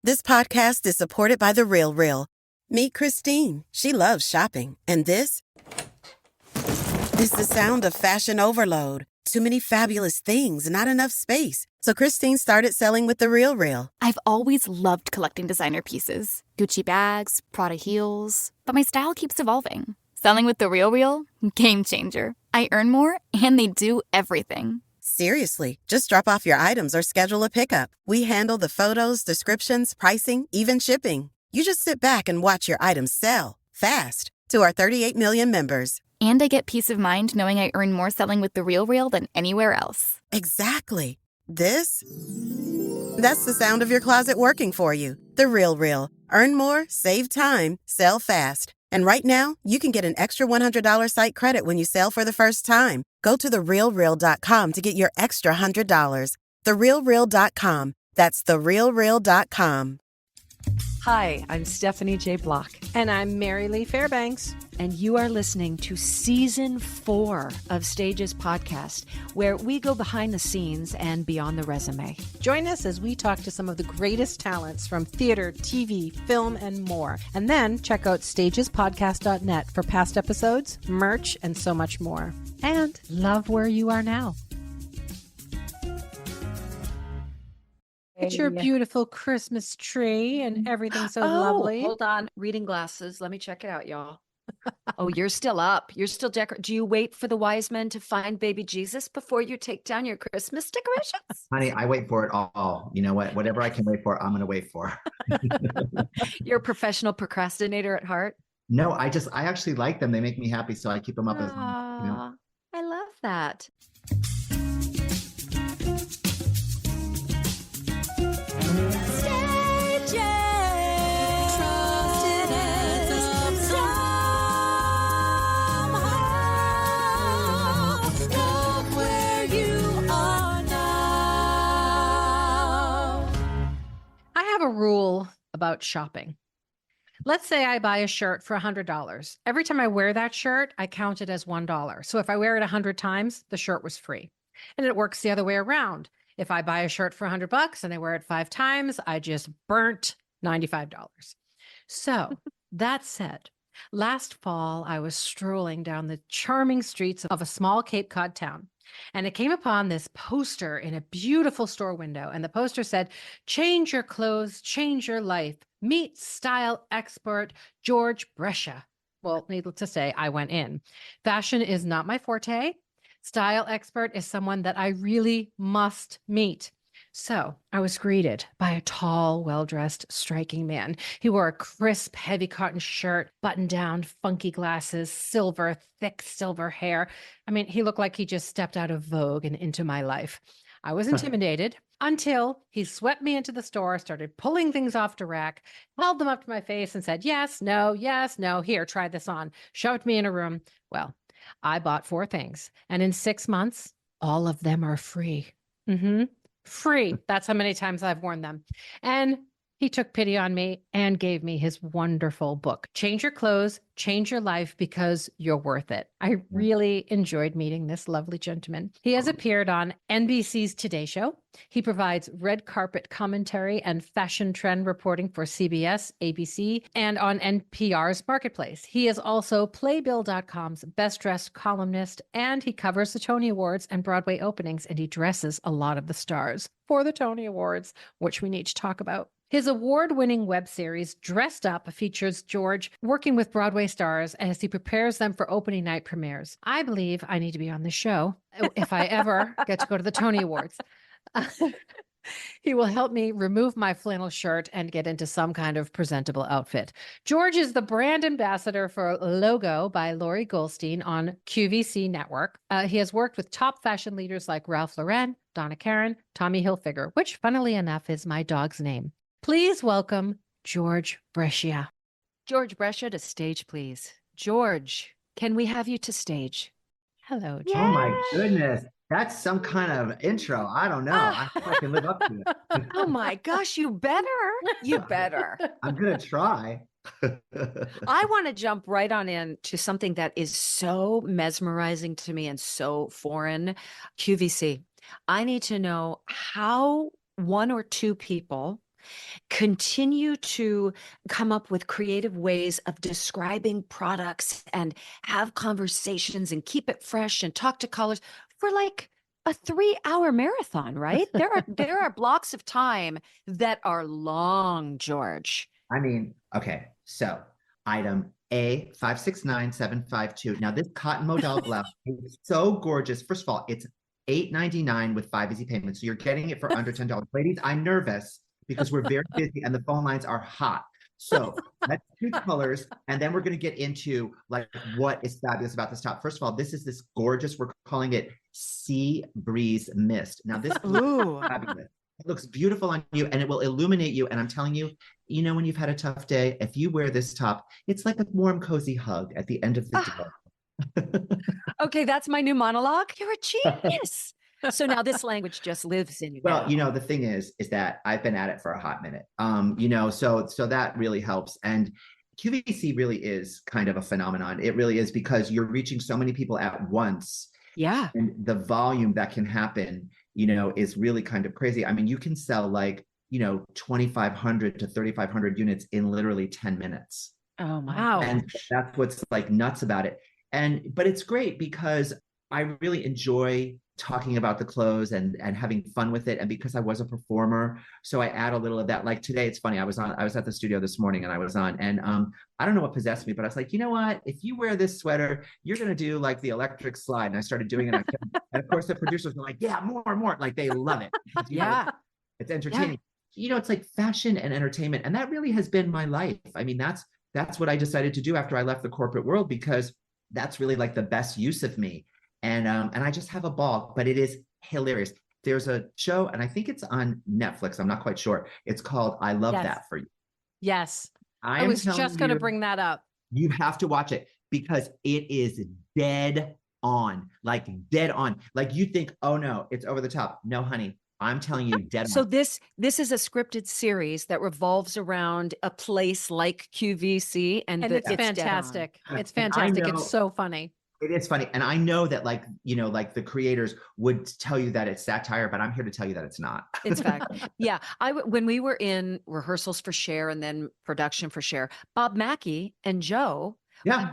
This podcast is supported by The RealReal. Meet Christine. She loves shopping. And this is the sound of fashion overload. Too many fabulous things, not enough space. So Christine started selling with The RealReal. I've always loved collecting designer pieces. Gucci bags, Prada heels. But my style keeps evolving. Selling with The RealReal? Game changer. I earn more, and they do everything. Seriously, just drop off your items or schedule a pickup. We handle the photos, descriptions, pricing, even shipping. You just sit back and watch your items sell fast to our 38 million members. And I get peace of mind knowing I earn more selling with The RealReal than anywhere else. Exactly. That's the sound of your closet working for you. The RealReal. Earn more, save time, sell fast. And right now, you can get an extra $100 site credit when you sell for the first time. Go to therealreal.com to get your extra $100. Therealreal.com. That's therealreal.com. Hi, I'm Stephanie J. Block. And I'm Mary Lee Fairbanks. And you are listening to Season 4 of Stages Podcast, where we go behind the scenes and beyond the resume. Join us as we talk to some of the greatest talents from theater, TV, film, and more. And then check out stagespodcast.net for past episodes, merch, and so much more. And love where you are now. It's your beautiful Christmas tree and everything's so lovely. Hold on. Reading glasses. Let me check it out, y'all. Oh, you're still up. You're still decorating. Do you wait for the wise men to find baby Jesus before you take down your Christmas decorations? Honey, I wait for it all. You know what? Whatever I can wait for, I'm going to wait for. You're a professional procrastinator at heart? No, I actually like them. They make me happy, so I keep them up as long. You know? I love that. I have a rule about shopping. Let's say I buy a shirt for $100. Every time I wear that shirt, I count it as $1. So if I wear it 100 times, the shirt was free. And it works the other way around. If I buy a shirt for $100 and I wear it 5 times, I just burnt $95. So that said, last fall, I was strolling down the charming streets of a small Cape Cod town. And I came upon this poster in a beautiful store window. And the poster said, "Change your clothes, change your life. Meet style expert George Brescia." Well, needless to say, I went in. Fashion is not my forte. Style expert is someone that I really must meet. So I was greeted by a tall, well-dressed, striking man. He wore a crisp, heavy cotton shirt, button-down, funky glasses, thick silver hair. I mean, he looked like he just stepped out of Vogue and into my life. I was intimidated until he swept me into the store, started pulling things off the rack, held them up to my face and said, yes, no, here, try this on, shoved me in a room. Well, I bought 4 things, and in 6 months, all of them are free. Free. That's how many times I've worn them. And he took pity on me and gave me his wonderful book, Change Your Clothes, Change Your Life, because you're worth it. I really enjoyed meeting this lovely gentleman. He has appeared on NBC's Today Show. He provides red carpet commentary and fashion trend reporting for CBS, ABC, and on NPR's Marketplace. He is also Playbill.com's best dressed columnist, and he covers the Tony Awards and Broadway openings, and he dresses a lot of the stars for the Tony Awards, which we need to talk about. His award-winning web series, Dressed Up, features George working with Broadway stars as he prepares them for opening night premieres. I believe I need to be on the show if I ever get to go to the Tony Awards. He will help me remove my flannel shirt and get into some kind of presentable outfit. George is the brand ambassador for Logo by Lori Goldstein on QVC Network. He has worked with top fashion leaders like Ralph Lauren, Donna Karan, Tommy Hilfiger, which funnily enough is my dog's name. Please welcome George Brescia. George Brescia to stage, please. George, can we have you to stage? Hello, George. Oh my goodness. That's some kind of intro. I don't know. I hope I can live up to it. Oh my gosh, you better. You better. I'm going to try. I want to jump right on into something that is so mesmerizing to me and so foreign. QVC. I need to know how 1 or 2 people Continue to come up with creative ways of describing products and have conversations and keep it fresh and talk to callers for like a 3-hour marathon, right? There are blocks of time that are long, George. I mean, okay, so item A 569752. Now, this cotton modal blouse is so gorgeous. First of all, it's $8.99 with 5 easy payments. So you're getting it for under $10. Ladies, I'm nervous because we're very busy and the phone lines are hot. So that's 2 colors. And then we're going to get into like what is fabulous about this top. First of all, this is this gorgeous, we're calling it Sea Breeze Mist. Now, this is fabulous. It looks beautiful on you and it will illuminate you. And I'm telling you, you know, when you've had a tough day, if you wear this top, it's like a warm, cozy hug at the end of the day. Okay, that's my new monologue. You're a genius. So now this language just lives in you. Well, now. you know, the thing is that I've been at it for a hot minute. You know, so that really helps. And QVC really is kind of a phenomenon. It really is because you're reaching so many people at once. Yeah. And the volume that can happen, you know, is really kind of crazy. I mean, you can sell like, you know, 2,500 to 3,500 units in literally 10 minutes. Oh my Wow. gosh. And that's what's like nuts about it. But it's great because I really enjoy talking about the clothes and having fun with it. And because I was a performer, so I add a little of that. Like today, it's funny. I was at the studio this morning and I was on, and I don't know what possessed me, but I was like, you know what? If you wear this sweater, you're going to do like the electric slide. And I started doing it. And of course the producers were like, yeah, more. Like they love it. Because, you know, it's entertaining. You know, it's like fashion and entertainment. And that really has been my life. I mean, that's what I decided to do after I left the corporate world, because that's really like the best use of me. And I just have a ball, but it is hilarious. There's a show, and I think it's on Netflix. I'm not quite sure. It's called I Love That For You. Yes. I was just going to bring that up. You have to watch it because it is dead on, like dead on. Like you think, oh no, it's over the top. No, honey, I'm telling you, dead on. So this is a scripted series that revolves around a place like QVC, and it's fantastic. It's fantastic. It's so funny. It is funny. And I know that like, you know, like the creators would tell you that it's satire, but I'm here to tell you that it's not. It's fact. Yeah. When we were in rehearsals for Cher and then production for Cher, Bob Mackie and Joe,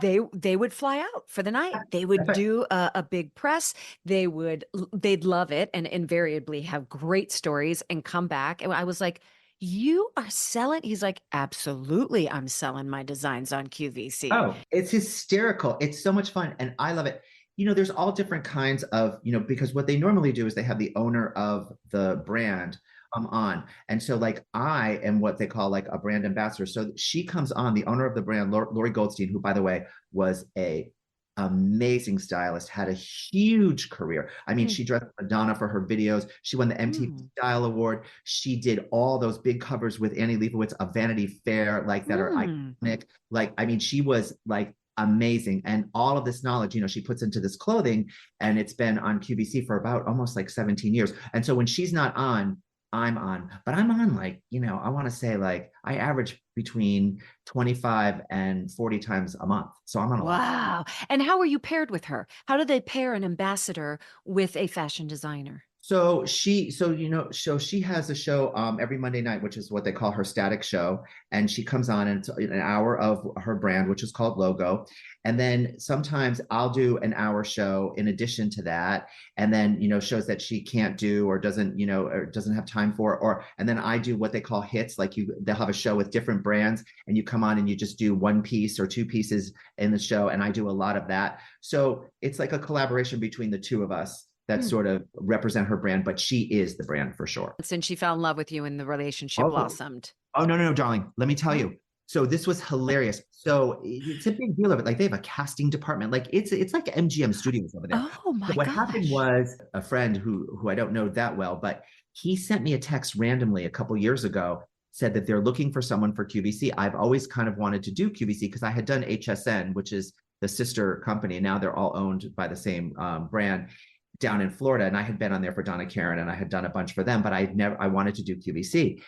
they would fly out for the night. They would do a big press. They'd love it and invariably have great stories and come back. And I was like, you are selling? He's like, absolutely. I'm selling my designs on QVC. Oh, it's hysterical. It's so much fun. And I love it. You know, there's all different kinds of, you know, because what they normally do is they have the owner of the brand on. And so like I am what they call like a brand ambassador. So she comes on, the owner of the brand, Lori Goldstein, who by the way, was a amazing stylist, had a huge career. I mean, she dressed Madonna for her videos. She won the MTV Style Award. She did all those big covers with Annie Leibovitz of Vanity Fair, like that are iconic. Like, I mean, she was like amazing. And all of this knowledge, you know, she puts into this clothing, and it's been on QVC for about almost like 17 years. And so when she's not on, I'm on, but I'm on like, you know, I want to say like I average between 25 and 40 times a month. So I'm on a lot. Wow. And how are you paired with her? How do they pair an ambassador with a fashion designer? So she has a show every Monday night, which is what they call her static show. And she comes on and it's an hour of her brand, which is called Logo. And then sometimes I'll do an hour show in addition to that. And then, you know, shows that she can't do or doesn't, you know, or doesn't have time for, and then I do what they call hits. Like they'll have a show with different brands and you come on and you just do one piece or two pieces in the show. And I do a lot of that. So it's like a collaboration between the two of us that sort of represent her brand, but she is the brand for sure. Since she fell in love with you and the relationship blossomed. Oh, no, darling. Let me tell you. So this was hilarious. So it's a big deal of it. Like they have a casting department. Like it's like MGM Studios over there. Oh my gosh. What happened was a friend who I don't know that well, but he sent me a text randomly a couple years ago, said that they're looking for someone for QVC. I've always kind of wanted to do QVC because I had done HSN, which is the sister company. Now they're all owned by the same brand down in Florida. And I had been on there for Donna Karan and I had done a bunch for them, but I wanted to do QVC.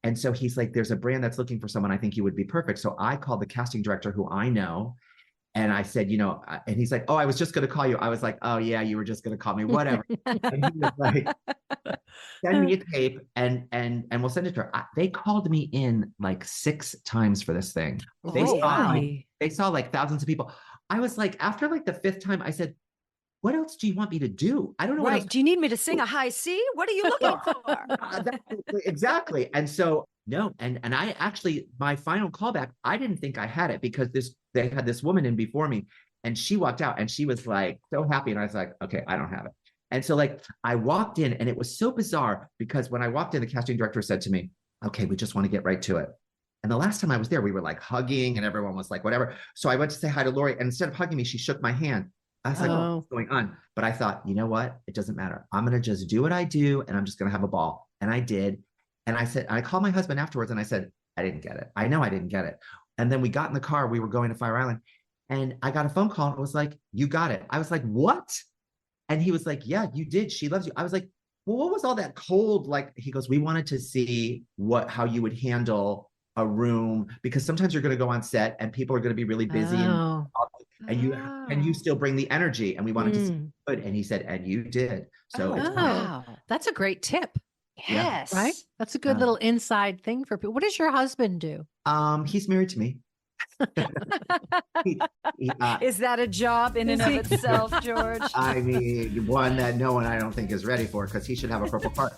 And so he's like, there's a brand that's looking for someone. I think you would be perfect. So I called the casting director who I know. And I said, you know, and he's like, oh, I was just going to call you. I was like, oh yeah, you were just going to call me, whatever. And he was like, send me a tape and we'll send it to her. They called me in like 6 times for this thing. They saw like thousands of people. I was like, after like the 5th time, I said, what else do you want me to do? I don't know what else. Do you need me to sing a high C? What are you looking for? Exactly. And so no, and I actually, my final callback, I didn't think I had it because they had this woman in before me, and she walked out and she was like so happy, and I was like, okay, I don't have it. And so like I walked in, and it was so bizarre because when I walked in, the casting director said to me, okay, we just want to get right to it. And the last time I was there, we were like hugging and everyone was like, whatever. So I went to say hi to Lori, and instead of hugging me, she shook my hand. I was like, oh, what's going on? But I thought, you know what? It doesn't matter. I'm going to just do what I do, and I'm just going to have a ball. And I did. And I called my husband afterwards and I said, I didn't get it. I know I didn't get it. And then we got in the car, we were going to Fire Island, and I got a phone call. And it was like, you got it. I was like, what? And he was like, yeah, you did. She loves you. I was like, well, what was all that cold? Like, he goes, we wanted to see how you would handle a room, because sometimes you're going to go on set and people are going to be really busy and you still bring the energy, and we wanted to see good. And he said, and you did. So wow, that's a great tip. Yes. Right? That's a good little inside thing for people. What does your husband do? He's married to me. Is that a job in and of itself, George? I mean, one that no one I don't think is ready for, because he should have a purple heart.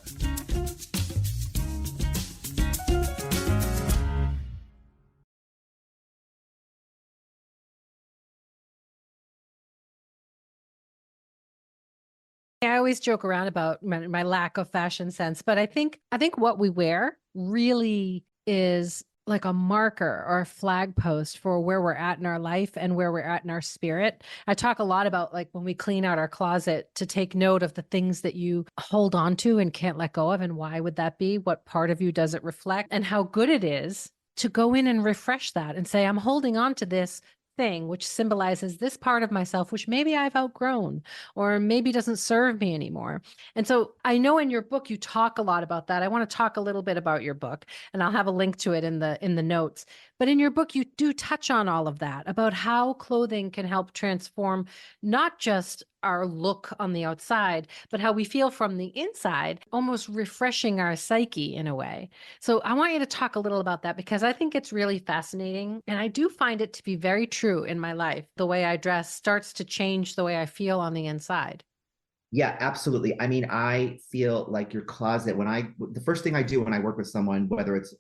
I always joke around about my lack of fashion sense, but I think what we wear really is like a marker or a flag post for where we're at in our life and where we're at in our spirit. I talk a lot about like when we clean out our closet, to take note of the things that you hold on to and can't let go of, and why would that be? What part of you does it reflect? And how good it is to go in and refresh that and say, I'm holding on to this thing, which symbolizes this part of myself, which maybe I've outgrown or maybe doesn't serve me anymore. And so I know in your book, you talk a lot about that. I want to talk a little bit about your book, and I'll have a link to it in the notes. But in your book, you do touch on all of that, about how clothing can help transform not just our look on the outside, but how we feel from the inside, almost refreshing our psyche in a way. So I want you to talk a little about that, because I think it's really fascinating. And I do find it to be very true in my life. The way I dress starts to change the way I feel on the inside. Yeah, absolutely. I mean, I feel like your closet, the first thing I do when I work with someone, whether it's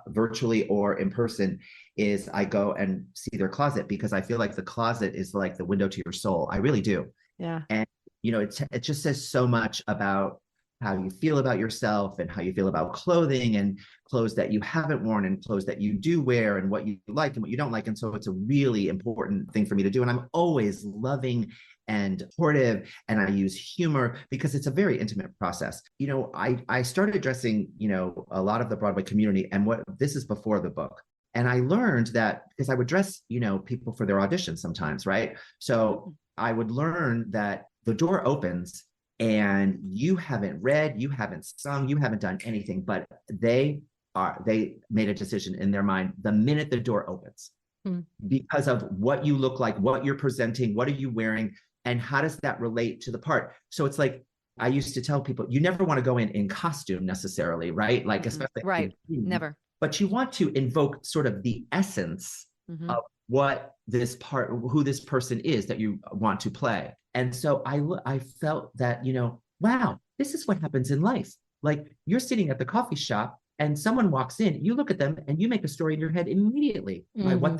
virtually or in person, is I go and see their closet, because I feel like the closet is like the window to your soul. I really do. Yeah. And, it just says so much about how you feel about yourself and how you feel about clothing, and clothes that you haven't worn and clothes that you do wear, and what you like and what you don't like. And so it's a really important thing for me to do. And I'm always loving and supportive, and I use humor, because it's a very intimate process. I started dressing, a lot of the Broadway community, and this is before the book. And I learned that, because I would dress, people for their auditions sometimes, right? So I would learn that the door opens and you haven't read, you haven't sung, you haven't done anything, but they made a decision in their mind the minute the door opens, because of what you look like, what you're presenting, what are you wearing, and how does that relate to the part? So it's like, I used to tell people, you never want to go in costume necessarily, right? Like, especially never. But you want to invoke sort of the essence of who this person is that you want to play. And so I felt that, wow, this is what happens in life. Like, you're sitting at the coffee shop and someone walks in, you look at them and you make a story in your head immediately by what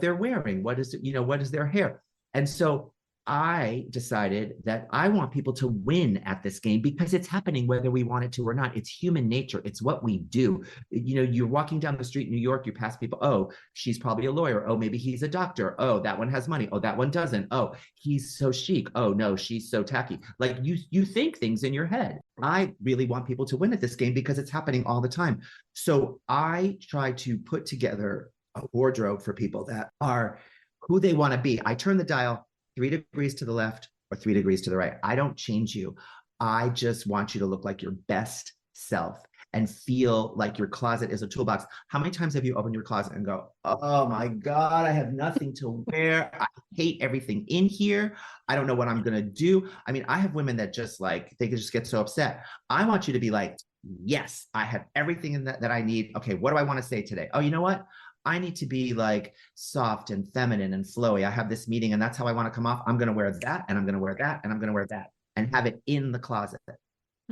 they're wearing, what is their hair. And so I decided that I want people to win at this game, because it's happening whether we want it to or not. It's human nature. It's what we do. You're walking down the street in New York, you pass people. Oh, she's probably a lawyer. Oh, maybe he's a doctor. Oh, that one has money. Oh, that one doesn't. Oh, he's so chic. Oh, no, she's so tacky. Like, you think things in your head. I really want people to win at this game, because it's happening all the time. So I try to put together a wardrobe for people that are who they want to be. I turn the dial 3 degrees to the left or 3 degrees to the right. I don't change you. I just want you to look like your best self. and feel like your closet is a toolbox. How many times have you opened your closet and go, oh my God, I have nothing to wear. I hate everything in here. I don't know what I'm going to do. I mean, I have women that just like, they could just get so upset. I want you to be like, yes, I have everything in that I need. Okay, what do I want to say today? Oh, you know what? I need to be like soft and feminine and flowy. I have this meeting and that's how I want to come off. I'm going to wear that and I'm going to wear that and I'm going to wear that and have it in the closet.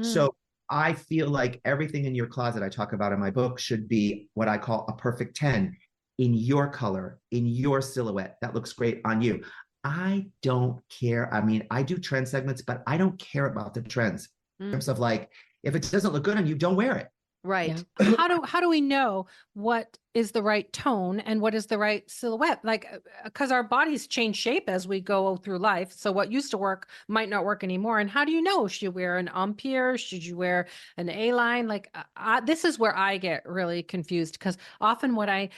So I feel like everything in your closet I talk about in my book should be what I call a perfect 10 in your color, in your silhouette. That looks great on you. I don't care. I mean, I do trend segments, but I don't care about the trends in terms of like, if it doesn't look good on you, don't wear it. Right. Yeah. How do we know what is the right tone and what is the right silhouette? Like, because our bodies change shape as we go through life. So what used to work might not work anymore. And how do you know? Should you wear an empire? Should you wear an A-line? Like, this is where I get really confused, because often when I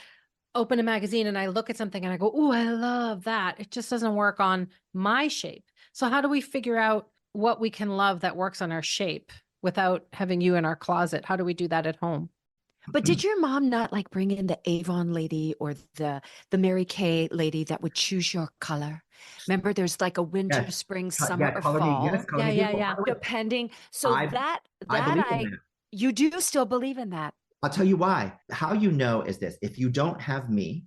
open a magazine and I look at something and I go, oh, I love that, it just doesn't work on my shape. So how do we figure out what we can love that works on our shape without having you in our closet? How do we do that at home? But did your mom not like bring in the Avon lady or the Mary Kay lady that would choose your color? Remember, there's like a winter, Yes. spring, summer, or color me. fall, Yes, color me beautiful. depending. So I believe in that. you do still believe in that. I'll tell you why. How you know is this: if you don't have me,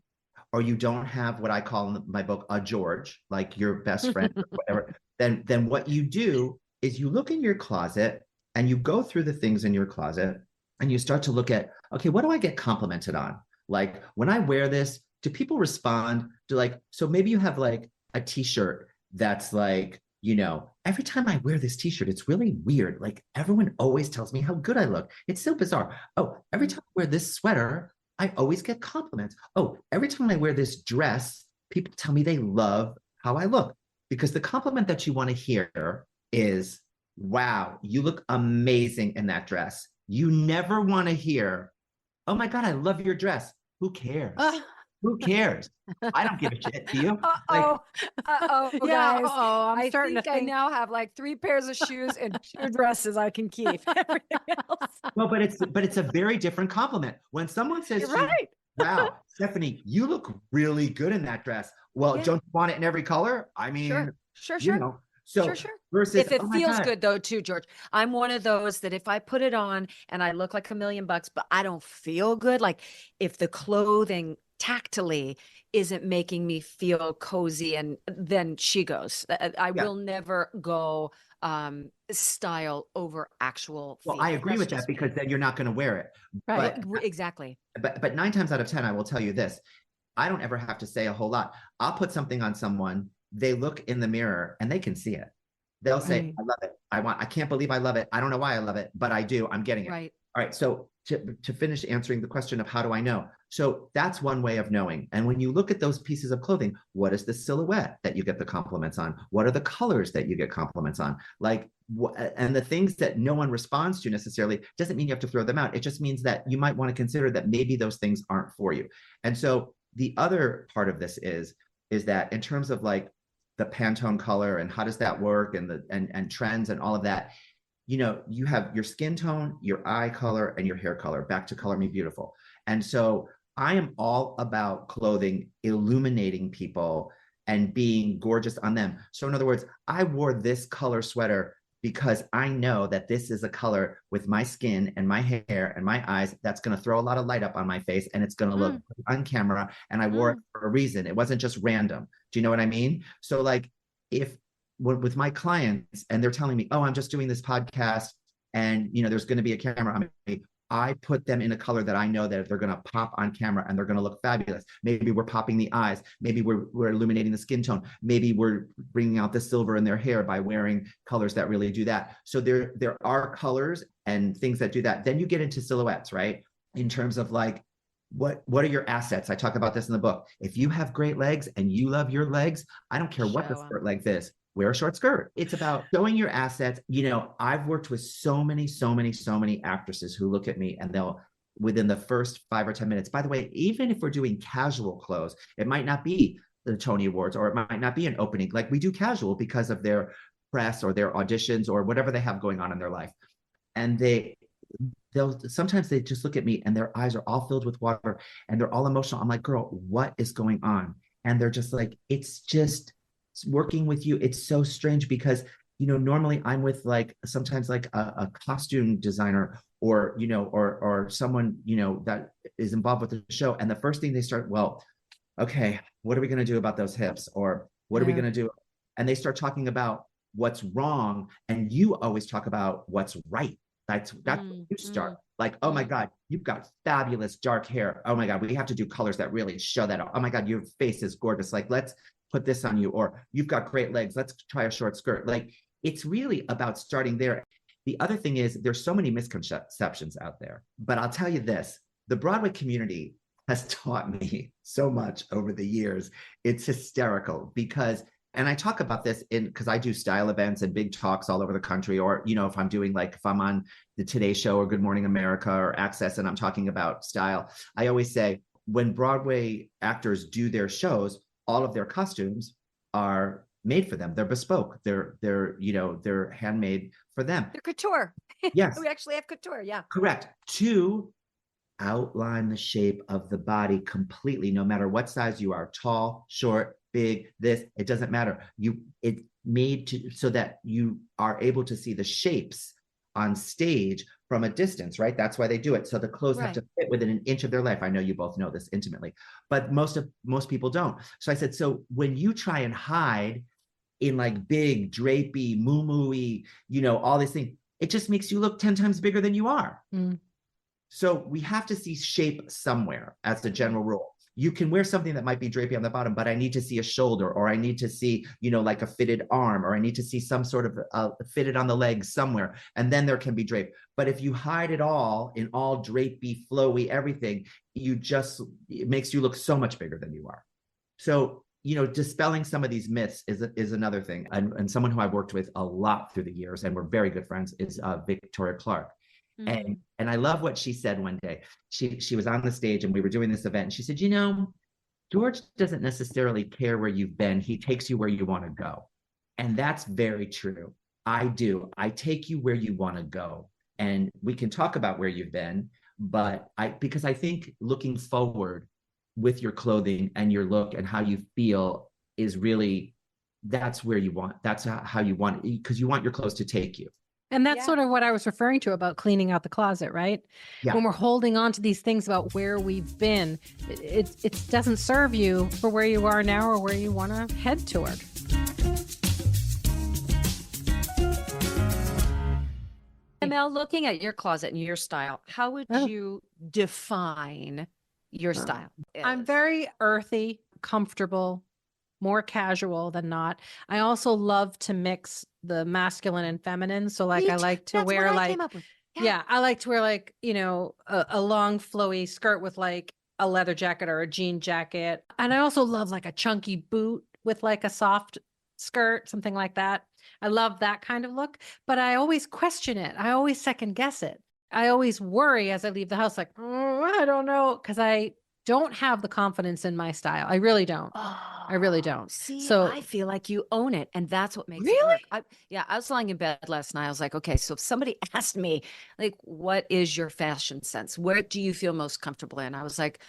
or you don't have what I call in my book a George, like your best friend or whatever, then what you do is you look in your closet and you go through the things in your closet and you start to look at, okay, what do I get complimented on? Like when I wear this, do people respond to like, so maybe you have like a t-shirt that's like, you know, every time I wear this t-shirt, it's really weird. Like everyone always tells me how good I look. It's so bizarre. Oh, every time I wear this sweater, I always get compliments. Oh, every time I wear this dress, people tell me they love how I look. Because the compliment that you want to hear is, wow, you look amazing in that dress. You never want to hear, oh my God, I love your dress. Who cares? Who cares? I don't give a shit. Do you? Uh-oh. Yeah, Guys. I'm starting to think. I now have like 3 pairs of shoes and 2 dresses I can keep. Everything else. Well, but it's a very different compliment. When someone says, You're right. wow, Stephanie, you look really good in that dress. Well, Yeah. don't you want it in every color? I mean, Sure. you know, so Sure. versus If it oh my feels God. good though, too, George, I'm one of those that if I put it on and I look like $1 million, but I don't feel good, like if the clothing tactily isn't making me feel cozy, and then she goes, I will never go style over actual Well, feel. I agree with that because then you're not going to wear it. Right. But Exactly. but 9 times out of 10, I will tell you this: I don't ever have to say a whole lot. I'll put something on someone, they look in the mirror and they can see it. They'll say, Right. I love it. I can't believe I love it. I don't know why I love it, but I do. I'm getting it. Right. All right. So to finish answering the question of how do I know? So that's one way of knowing. And when you look at those pieces of clothing, what is the silhouette that you get the compliments on? What are the colors that you get compliments on? Like, and the things that no one responds to necessarily doesn't mean you have to throw them out. It just means that you might want to consider that maybe those things aren't for you. And so the other part of this is that in terms of like the Pantone color and how does that work and and trends and all of that, you know, you have your skin tone, your eye color, and your hair color. Back to Color Me Beautiful. And so I am all about clothing illuminating people and being gorgeous on them. So in other words, I wore this color sweater because I know that this is a color with my skin and my hair and my eyes that's going to throw a lot of light up on my face and it's going to look on camera. And I wore it for a reason. It wasn't just random. Do you know what I mean? So like if with my clients and they're telling me, oh, I'm just doing this podcast and, you know, there's going to be a camera on me, I put them in a color that I know that they're going to pop on camera and they're going to look fabulous. Maybe we're popping the eyes. Maybe we're illuminating the skin tone. Maybe we're bringing out the silver in their hair by wearing colors that really do that. So there are colors and things that do that. Then you get into silhouettes, right? In terms of like, what are your assets? I talk about this in the book. If you have great legs and you love your legs, I don't care what the skirt length is. Wear a short skirt. It's about showing your assets. You know, I've worked with so many actresses who look at me and they'll, within the first 5 or 10 minutes, by the way, even if we're doing casual clothes, it might not be the Tony Awards or it might not be an opening. Like we do casual because of their press or their auditions or whatever they have going on in their life. And sometimes they just look at me and their eyes are all filled with water and they're all emotional. I'm like, girl, what is going on? And they're just like, it's working with you. It's so strange because, normally I'm with like, sometimes like a costume designer or, or someone, that is involved with the show. And the first thing they start, well, okay, what are we going to do about those hips? Or what are we going to do? And they start talking about what's wrong. And you always talk about what's right. That's where you start. Like, oh my God, you've got fabulous dark hair. Oh my God, we have to do colors that really show that. Oh my God, your face is gorgeous. Like, let's put this on you. Or you've got great legs. Let's try a short skirt. Like, it's really about starting there. The other thing is there's so many misconceptions out there. But I'll tell you this, the Broadway community has taught me so much over the years. It's hysterical because, and I talk about this because I do style events and big talks all over the country, or, if I'm doing if I'm on the Today Show or Good Morning America or Access and I'm talking about style, I always say when Broadway actors do their shows, all of their costumes are made for them. They're bespoke. They're handmade for them. They're couture. Yes. We actually have couture. Yeah. Correct. To outline the shape of the body completely, no matter what size you are, tall, short, big, it doesn't matter. It's made so that you are able to see the shapes on stage from a distance, right? That's why they do it. So the clothes have to fit within an inch of their life. I know you both know this intimately, but most people don't. So I said, so when you try and hide in like big drapey, moo-moo-y, all these things, it just makes you look 10 times bigger than you are. So we have to see shape somewhere as the general rule. You can wear something that might be drapey on the bottom, but I need to see a shoulder, or I need to see, like a fitted arm, or I need to see some sort of fitted on the legs somewhere. And then there can be drape. But if you hide it all in all drapey, flowy, everything, it makes you look so much bigger than you are. So, dispelling some of these myths is another thing. And someone who I've worked with a lot through the years, and we're very good friends, is Victoria Clark. And I love what she said one day. She was on the stage and we were doing this event and she said, George doesn't necessarily care where you've been. He takes you where you want to go. And that's very true. I do. I take you where you want to go. And we can talk about where you've been, because I think looking forward with your clothing and your look and how you feel is really, that's where you want, that's how you want it, because you want your clothes to take you. And that's sort of what I was referring to about cleaning out the closet, right? Yeah. When we're holding on to these things about where we've been, it doesn't serve you for where you are now or where you want to head toward. Mel, looking at your closet and your style, how would you define your style? I'm very earthy, comfortable, more casual than not. I also love to mix the masculine and feminine. So like, I like to wear like, I like to wear like, a long flowy skirt with like a leather jacket or a jean jacket. And I also love like a chunky boot with like a soft skirt, something like that. I love that kind of look, but I always question it. I always second guess it. I always worry as I leave the house, like, I don't know. 'Cause I don't have the confidence in my style. I really don't. I really don't. See, so I feel like you own it, and that's what makes it work. I was lying in bed last night. I was like, okay, so if somebody asked me, like, what is your fashion sense? Where do you feel most comfortable in? I was like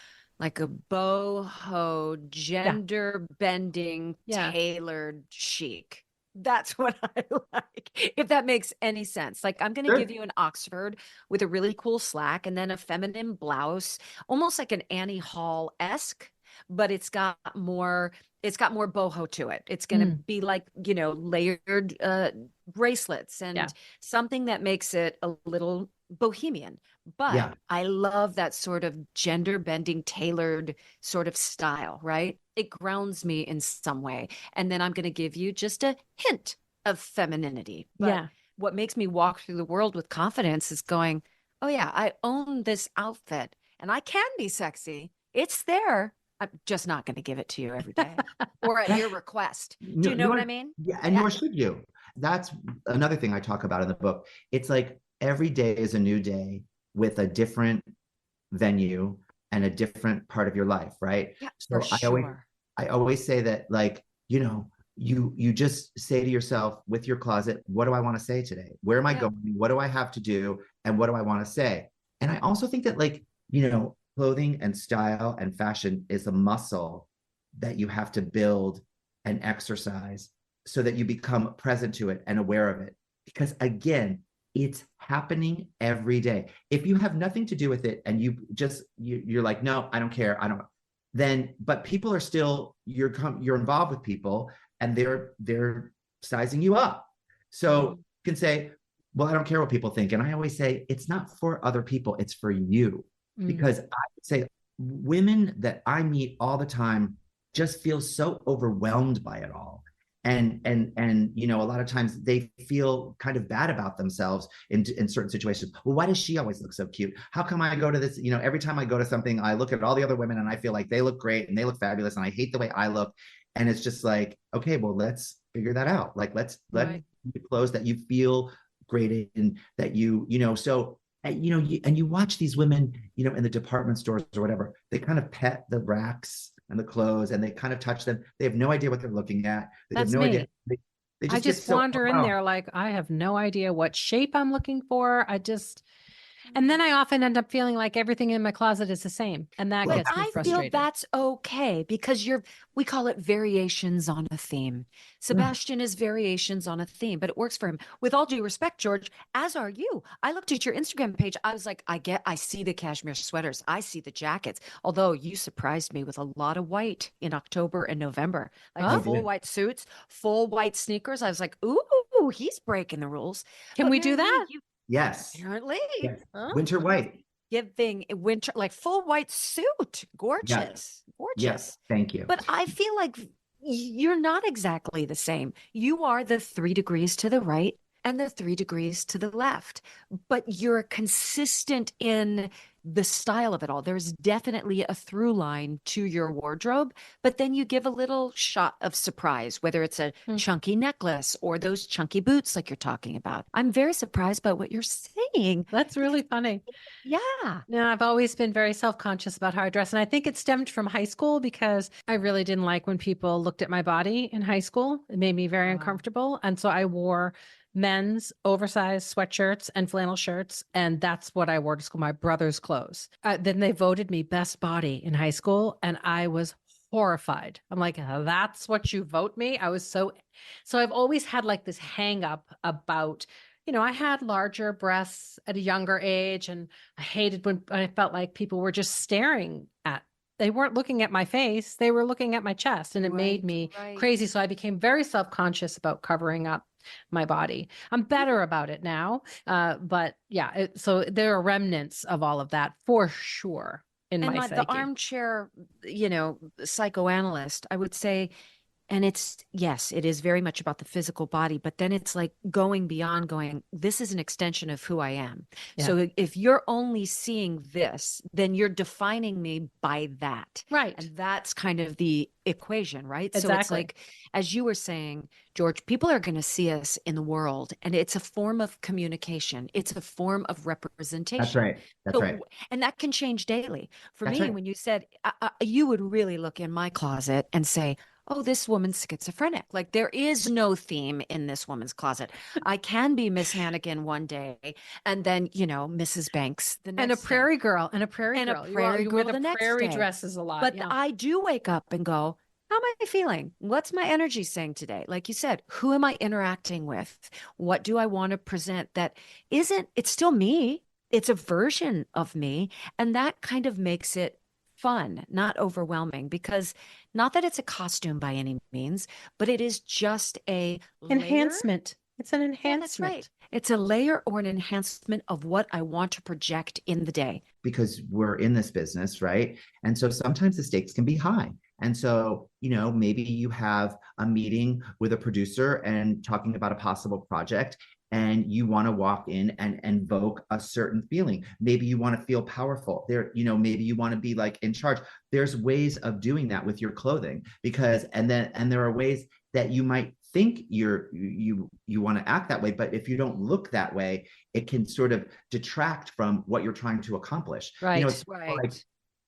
a boho, gender bending, tailored chic. That's what I like, if that makes any sense. Like, I'm going to give you an Oxford with a really cool slack and then a feminine blouse, almost like an Annie Hall-esque, but it's got more boho to it. It's going to be like, layered bracelets and something that makes it a little bohemian. But I love that sort of gender bending, tailored sort of style, right? It grounds me in some way. And then I'm going to give you just a hint of femininity. But what makes me walk through the world with confidence is going, oh yeah, I own this outfit and I can be sexy. It's there. I'm just not going to give it to you every day or at your request. Do you know what I mean? Yeah. And nor should you. That's another thing I talk about in the book. It's like every day is a new day with a different venue and a different part of your life, right? Yeah, so for sure. I always say that, like, you just say to yourself with your closet, what do I want to say today? Where am I going? What do I have to do? and what do I want to say? And I also think that, like, clothing and style and fashion is a muscle that you have to build and exercise so that you become present to it and aware of it. Because again, it's happening every day. If you have nothing to do with it and you're like, no, I don't care, I don't, then, but people are still, you're involved with people and they're sizing you up. So you can say, well, I don't care what people think. And I always say, it's not for other people, it's for you. Because I would say women that I meet all the time just feel so overwhelmed by it all. And a lot of times they feel kind of bad about themselves in certain situations. Well, why does she always look so cute? How come I go to this, every time I go to something, I look at all the other women and I feel like they look great and they look fabulous and I hate the way I look. And it's just like, okay, well, let's figure that out. Like, let clothes that you feel great in, that so you watch these women, in the department stores or whatever, they kind of pet the racks and the clothes and they kind of touch them. They have no idea what they're looking at. They have no idea. They just wander in there like, I have no idea what shape I'm looking for. And then I often end up feeling like everything in my closet is the same. And that gets me frustrated. I feel that's okay because we call it variations on a theme. Sebastian is variations on a theme, but it works for him. With all due respect, George, as are you. I looked at your Instagram page. I was like, I see the cashmere sweaters. I see the jackets. Although you surprised me with a lot of white in October and November, like full white suits, full white sneakers. I was like, ooh, he's breaking the rules. Can we do that? Yes. Apparently. Yes. Winter white. Giving winter, like full white suit. Gorgeous. Yes. Gorgeous. Yes. Thank you. But I feel like you're not exactly the same. You are the 3 degrees to the right and the 3 degrees to the left, but you're consistent in the style of it all. There's definitely a through line to your wardrobe, but then you give a little shot of surprise, whether it's a chunky necklace or those chunky boots like you're talking about. I'm very surprised by what you're saying. That's really funny. Yeah. No, I've always been very self-conscious about how I dress. And I think it stemmed from high school because I really didn't like when people looked at my body in high school. It made me very uncomfortable. And so I wore men's oversized sweatshirts and flannel shirts. And that's what I wore to school, my brother's clothes. Then they voted me best body in high school. And I was horrified. I'm like, that's what you vote me? I was so I've always had like this hang up about, I had larger breasts at a younger age. And I hated when I felt like people were just staring at, they weren't looking at my face. They were looking at my chest and it made me crazy. So I became very self-conscious about covering up my body. I'm better about it now. But yeah, so there are remnants of all of that for sure in my psyche. The armchair, psychoanalyst, I would say, and yes, it is very much about the physical body, but then it's like going beyond this is an extension of who I am. Yeah. So if you're only seeing this, then you're defining me by that. Right. And that's kind of the equation, right? Exactly. So it's like, as you were saying, George, people are going to see us in the world and it's a form of communication. It's a form of representation. That's right. That's right. And that can change daily. For me, when you said, you would really look in my closet and say, oh, this woman's schizophrenic. Like there is no theme in this woman's closet. I can be Miss Hannigan one day and then, Mrs. Banks the next and a prairie girl and a prairie and girl. A prairie girl the next prairie day. dresses a lot. But I do wake up and go, how am I feeling? What's my energy saying today? Like you said, who am I interacting with? What do I want to present that it's still me. It's a version of me. And that kind of makes it fun, not overwhelming, because not that it's a costume by any means, but it is just a enhancement. It's an enhancement. Yeah, that's right. It's a layer or an enhancement of what I want to project in the day. Because we're in this business, right? And so sometimes the stakes can be high. And so, maybe you have a meeting with a producer and talking about a possible project, and you want to walk in and invoke a certain feeling. Maybe you want to feel powerful there, maybe you want to be like in charge. There's ways of doing that with your clothing and there are ways that you might think you want to act that way, but if you don't look that way, it can sort of detract from what you're trying to accomplish. Right. Like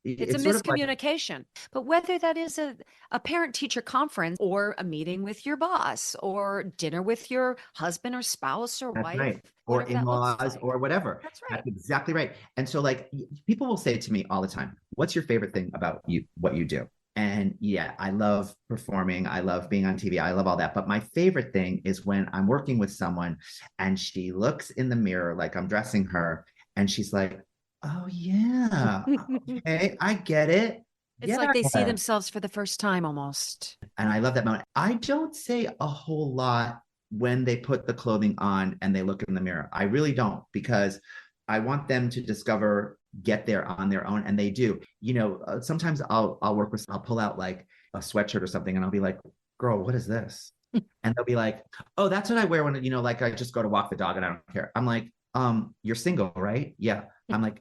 It's a sort of like, miscommunication. But whether that is a parent-teacher conference or a meeting with your boss or dinner with your husband or spouse or that's wife, right. Or whatever that looks in-laws like. or whatever. That's right. That's exactly right. And so like people will say to me all the time, what's your favorite thing about you, what you do? And yeah, I love performing. I love being on TV. I love all that. But my favorite thing is when I'm working with someone and she looks in the mirror, like I'm dressing her, and she's like, oh yeah, okay, I get it. It's like they see themselves for the first time almost. And I love that moment. I don't say a whole lot when they put the clothing on and they look in the mirror. I really don't, because I want them to get there on their own, and they do. Sometimes I'll pull out like a sweatshirt or something, and I'll be like, girl, what is this? And they'll be like, oh, that's what I wear when, like I just go to walk the dog and I don't care. I'm like, you're single, right? Yeah. I'm like,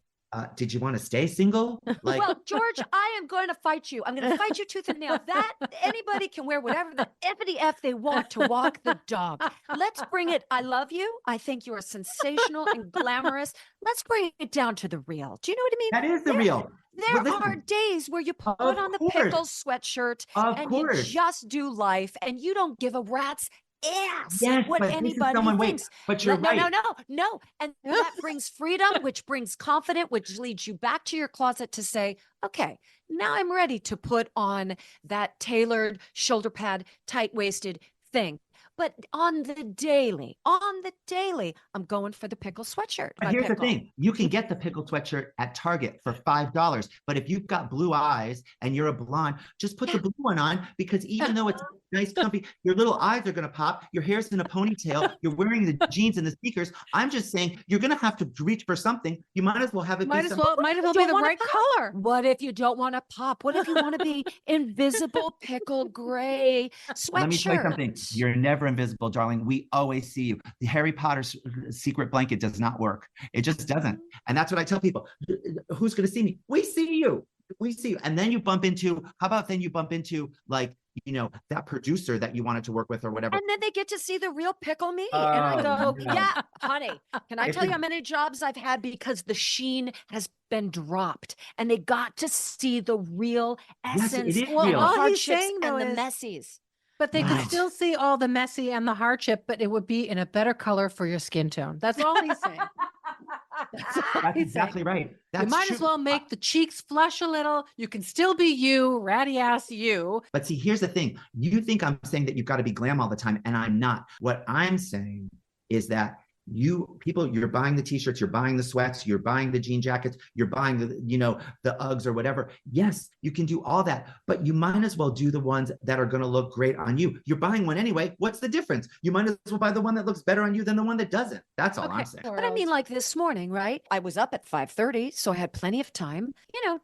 did you want to stay single? Like, well, George, I am going to fight you. I'm going to fight you tooth and nail. That anybody can wear whatever the effity F they want to walk the dog. Let's bring it. I love you. I think you are sensational and glamorous. Let's bring it down to the real. Do you know what I mean? That is the real. There are days where you put on the pickle sweatshirt and you just do life and you don't give a rat's ass what anybody thinks. But you're right. No. And that brings freedom, which brings confidence, which leads you back to your closet to say, okay, now I'm ready to put on that tailored shoulder pad, tight-waisted thing. But on the daily, I'm going for the pickle sweatshirt. But here's the thing. You can get the pickle sweatshirt at Target for $5. But if you've got blue eyes and you're a blonde, just put the blue one on, because even though it's nice, comfy, your little eyes are going to pop. Your hair's in a ponytail. You're wearing the jeans and the sneakers. I'm just saying you're going to have to reach for something. You might as well have it might as well be the right color. What if you don't want to pop? What if you want to be invisible pickle gray sweatshirt? Let me tell you something. You're never invisible, darling. We always see you. The Harry Potter's secret blanket does not work. It just doesn't. And that's what I tell people. Who's going to see me? We see you. And then you bump into, like, that producer that you wanted to work with or whatever. And then they get to see the real pickle me. And I go, yeah, honey, can I tell you how many jobs I've had because the sheen has been dropped and they got to see the real essence, yes, all hardships and the messies. But they could still see all the messy and the hardship, but it would be in a better color for your skin tone. That's all he's saying. That's exactly right. You might as well make the cheeks flush a little. You can still be you, ratty ass you. But see, here's the thing. You think I'm saying that you've got to be glam all the time, and I'm not. What I'm saying is that you're buying the t-shirts, you're buying the sweats, you're buying the jean jackets, you're buying the Uggs or whatever. Yes, you can do all that, but you might as well do the ones that are going to look great on you. You're buying one anyway. What's the difference? You might as well buy the one that looks better on you than the one that doesn't. That's all I'm saying. But I mean, like this morning, right? I was up at 5:30, so I had plenty of time.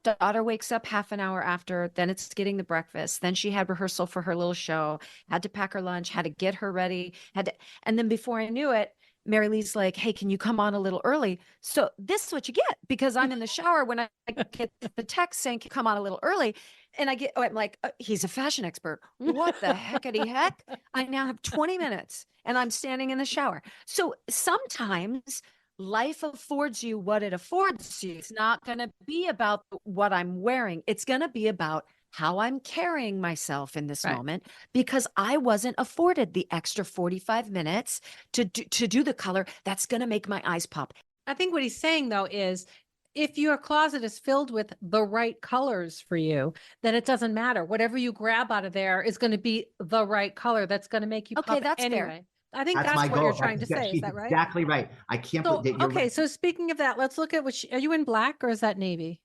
Daughter wakes up half an hour after, then it's getting the breakfast. Then she had rehearsal for her little show, had to pack her lunch, had to get her ready, and then before I knew it, Mary Lee's like, hey, can you come on a little early? So this is what you get, because I'm in the shower when I get the text saying, come on a little early. And I'm like, he's a fashion expert. What the heckity heck? I now have 20 minutes and I'm standing in the shower. So sometimes life affords you what it affords you. It's not going to be about what I'm wearing. It's going to be about how I'm carrying myself in this moment, because I wasn't afforded the extra 45 minutes to do the color that's going to make my eyes pop. I think what he's saying, though, is if your closet is filled with the right colors for you, then it doesn't matter. Whatever you grab out of there is going to be the right color that's going to make you pop that's anyway. Fair. I think that's what you're trying to say. Is that right? Exactly right. I can't put that. Okay, right. So speaking of that, let's look at are you in black or is that navy?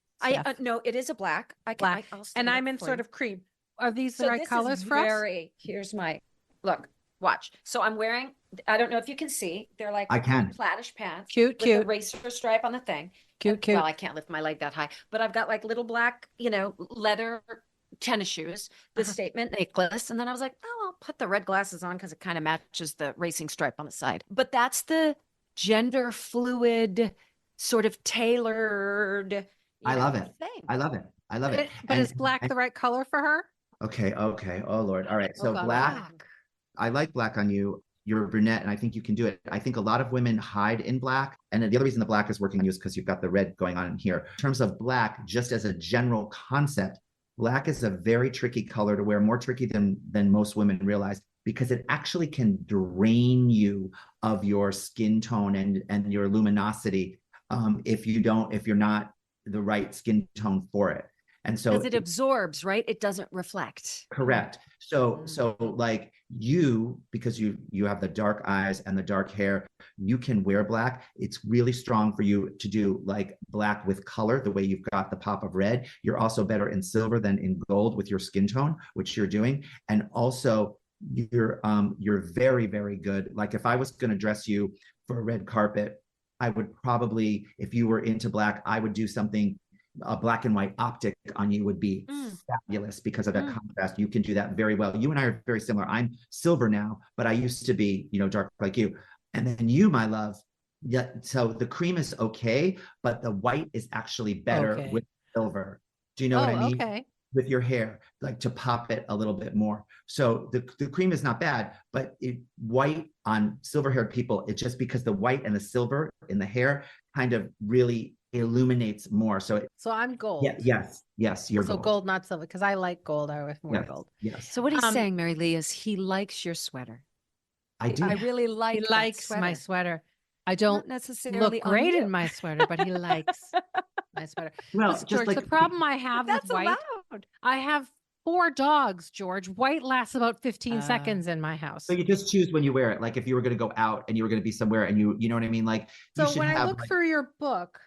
No, it is a black. Black. And I'm in sort of cream. Are these the right colors for us? Here's my look. Watch. So I'm wearing. I don't know if you can see. They're like I can plattish pants. Cute. With a racer stripe on the thing. Cute. Well, I can't lift my leg that high, but I've got like little black, leather tennis shoes, the statement necklace, and then I was like, oh, I'll put the red glasses on because it kind of matches the racing stripe on the side. But that's the gender fluid, sort of tailored. I love it. I love it. But is black the right color for her? Okay. Oh Lord. All right. So black. I like black on you. you're a brunette, and I think you can do it. I think a lot of women hide in black. And the other reason the black is working is because you've got the red going on in here. In terms of black, just as a general concept, black is a very tricky color to wear, more tricky than most women realize, because it actually can drain you of your skin tone and your luminosity if you're not the right skin tone for it. And so because it absorbs, right? It doesn't reflect. Correct. So like because you have the dark eyes and the dark hair, you can wear black. It's really strong for you to do like black with color, the way you've got the pop of red. You're also better in silver than in gold with your skin tone, which you're doing. And also you're very, very good. Like if I was going to dress you for a red carpet, I would probably, if you were into black, I would do something. A black and white optic on you would be fabulous because of that contrast. You can do that very well. You and I are very similar. I'm silver now, but I used to be, dark like you. And then you, my love, yeah. So the cream is okay, but the white is actually better with silver. Do you know what I mean? Okay. With your hair, like to pop it a little bit more. So the cream is not bad, but white on silver-haired people, it's just because the white and the silver in the hair kind of really illuminates more. So I'm gold. Yes, you're so gold, not silver, because I like gold. I wear more gold. Yes. So what he's saying, Mary Lee, is he likes your sweater. I do. I really like. He likes my sweater. I don't Not necessarily look great in my sweater, but he likes my sweater. Well, Listen, George, the problem I have with white, allowed. I have 4 dogs, George. White lasts about 15 seconds in my house. So you just choose when you wear it. Like if you were going to go out and you were going to be somewhere and you know what I mean? Like, so when I look for your book,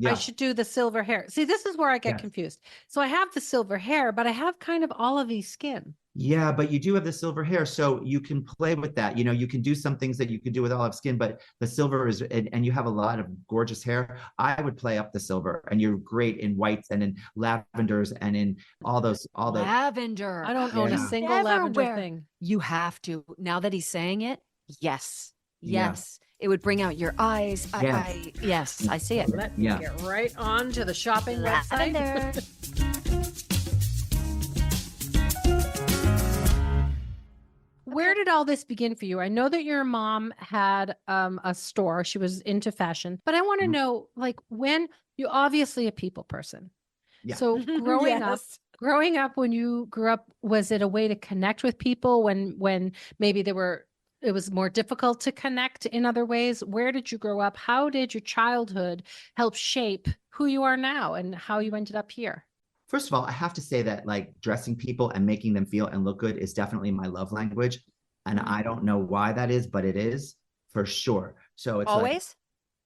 I should do the silver hair. See, this is where I get confused. So I have the silver hair, but I have kind of olivey skin. Yeah, but you do have the silver hair, so you can play with that. You can do some things that you can do with olive skin, but the silver is, and you have a lot of gorgeous hair. I would play up the silver, and you're great in whites and in lavenders and in all those. Lavender. I don't own a single lavender thing. You have to. Now that he's saying it, yes. Yeah. It would bring out your eyes. Yes. I see it. Let me get right on to the shopping website. Where did all this begin for you? I know that your mom had a store. She was into fashion, but I want to know, like, when you obviously a people person. Yeah. So growing up, when you grew up, was it a way to connect with people when maybe it was more difficult to connect in other ways? Where did you grow up? How did your childhood help shape who you are now and how you ended up here? First of all, I have to say that like dressing people and making them feel and look good is definitely my love language. And I don't know why that is, but it is for sure. So it's always.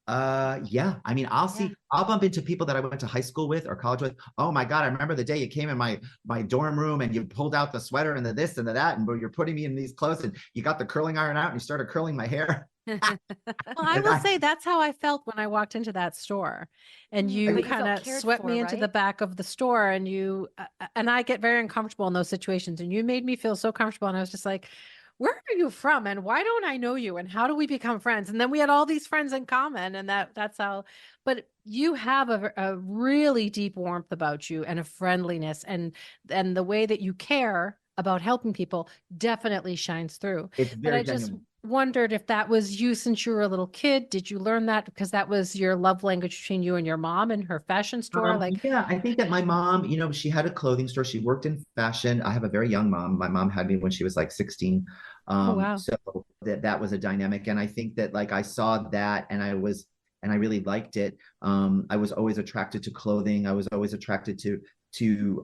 Yeah. I mean, I'll bump into people that I went to high school with or college with. Oh my God, I remember the day you came in my dorm room and you pulled out the sweater and the this and the that, and you're putting me in these clothes and you got the curling iron out and you started curling my hair. Well, I will say that's how I felt when I walked into that store, and you kind of swept me into the back of the store, and and I get very uncomfortable in those situations, and you made me feel so comfortable, and I was just like, where are you from? And why don't I know you? And how do we become friends? And then we had all these friends in common, and that's how, but you have a really deep warmth about you and a friendliness, and the way that you care about helping people definitely shines through. It's very genuine. Just wondered if that was you since you were a little kid. Did you learn that because that was your love language between you and your mom and her fashion store? Yeah, I think that my mom, she had a clothing store. She worked in fashion. I have a very young mom. My mom had me when she was like 16. Oh, wow. So that was a dynamic. And I think that like I saw that and I really liked it. I was always attracted to clothing. I was always attracted to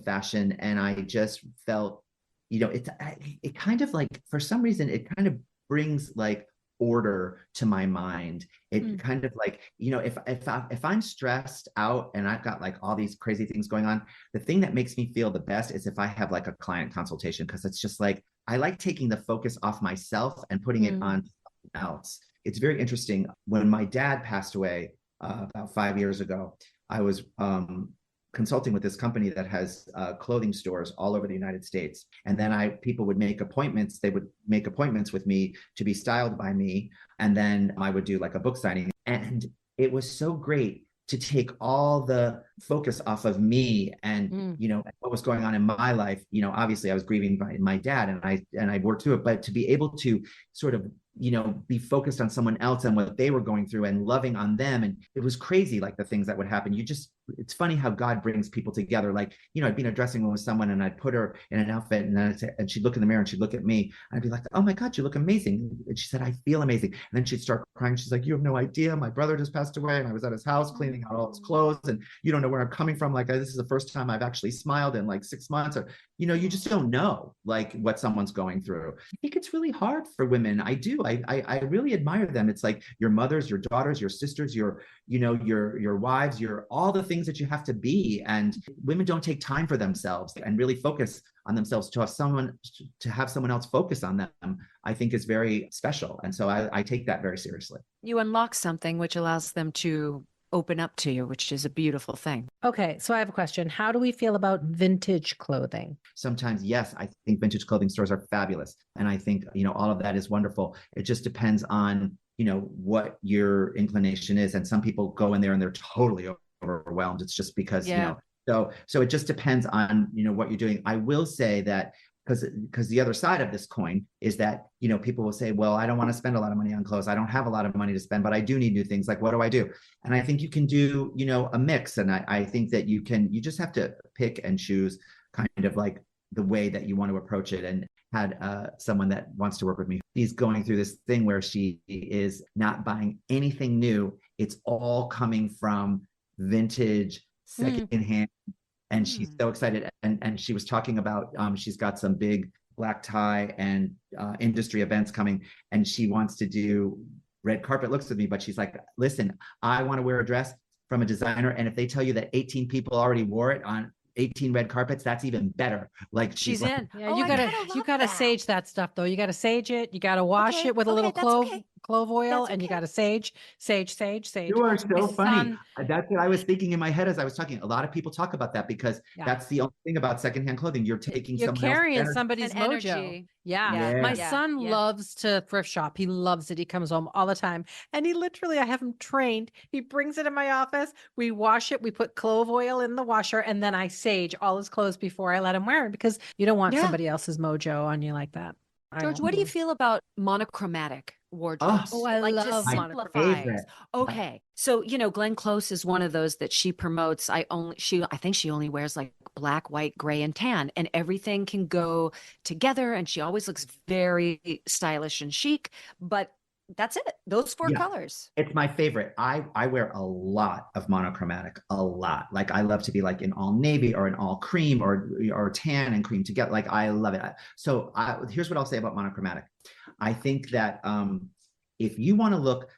fashion. And I just felt, it kind of like, for some reason, it kind of brings like order to my mind. It kind of like, if I'm stressed out and I've got like all these crazy things going on, the thing that makes me feel the best is if I have like a client consultation, because it's just like, I like taking the focus off myself and putting it on something else. It's very interesting. When my dad passed away about 5 years ago, I was consulting with this company that has clothing stores all over the United States. And then people would make appointments. They would make appointments with me to be styled by me. And then I would do like a book signing. And it was so great to take all the focus off of me and you know, what was going on in my life. You know, obviously I was grieving my dad, and I worked through it, but to be able to sort of, you know, be focused on someone else and what they were going through and loving on them. And it was crazy, like the things that would happen. It's funny how God brings people together. Like, you know, I'd be in a dressing room with someone and I'd put her in an outfit, and then and she'd look in the mirror and she'd look at me. And I'd be like, oh my God, you look amazing. And she said, I feel amazing. And then she'd start crying. She's like, you have no idea. My brother just passed away and I was at his house cleaning out all his clothes, and you don't know where I'm coming from. Like, this is the first time I've actually smiled in like 6 months. Or, you know, you just don't know like what someone's going through. I think it's really hard for women. I do. I really admire them. It's like your mothers, your daughters, your sisters, your wives, your all the things that you have to be. And women don't take time for themselves and really focus on themselves. To have someone else focus on them, I think is very special. And so I take that very seriously. You unlock something which allows them to open up to you, which is a beautiful thing. Okay, so I have a question. How do we feel about vintage clothing? Sometimes, yes, I think vintage clothing stores are fabulous. And I think, you know, all of that is wonderful. It just depends on, you know, what your inclination is. And some people go in there and they're totally overwhelmed. It's just because, you know, so it just depends on, you know, what you're doing. I will say that because the other side of this coin is that, you know, people will say, well, I don't want to spend a lot of money on clothes. I don't have a lot of money to spend, but I do need new things. Like, what do I do? And I think you can do, you know, a mix. And I think that you just have to pick and choose kind of like the way that you want to approach it. And had someone that wants to work with me. She's going through this thing where she is not buying anything new. It's all coming from vintage, secondhand. And she's so excited. And she was talking about, she's got some big black tie and industry events coming, and she wants to do red carpet looks with me. But she's like, listen, I want to wear a dress from a designer. And if they tell you that 18 people already wore it on 18 red carpets, that's even better. Like she's like, in. Yeah, you gotta sage that stuff though. You gotta sage it. You gotta wash it with a little clove oil, and you gotta sage. You are so funny. That's what I was thinking in my head as I was talking. A lot of people talk about that because that's the only thing about secondhand clothing. You're carrying somebody's mojo. Energy. Yeah. My son loves to thrift shop. He loves it. He comes home all the time. And he literally, I have him trained. He brings it in my office. We wash it. We put clove oil in the washer. And then I sage all his clothes before I let him wear it, because you don't want somebody else's mojo on you like that. George, what do you feel about monochromatic wardrobes? Oh, I love monochromatic. Okay. So, you know, Glenn Close is one of those that she promotes. I think she only wears like black, white, gray, and tan, and everything can go together. And she always looks very stylish and chic, but that's it. Those four colors. It's my favorite. I wear a lot of monochromatic, a lot. Like I love to be like in all navy or in all cream or tan and cream together. Like I love it. So here's what I'll say about monochromatic. I think that if you want to look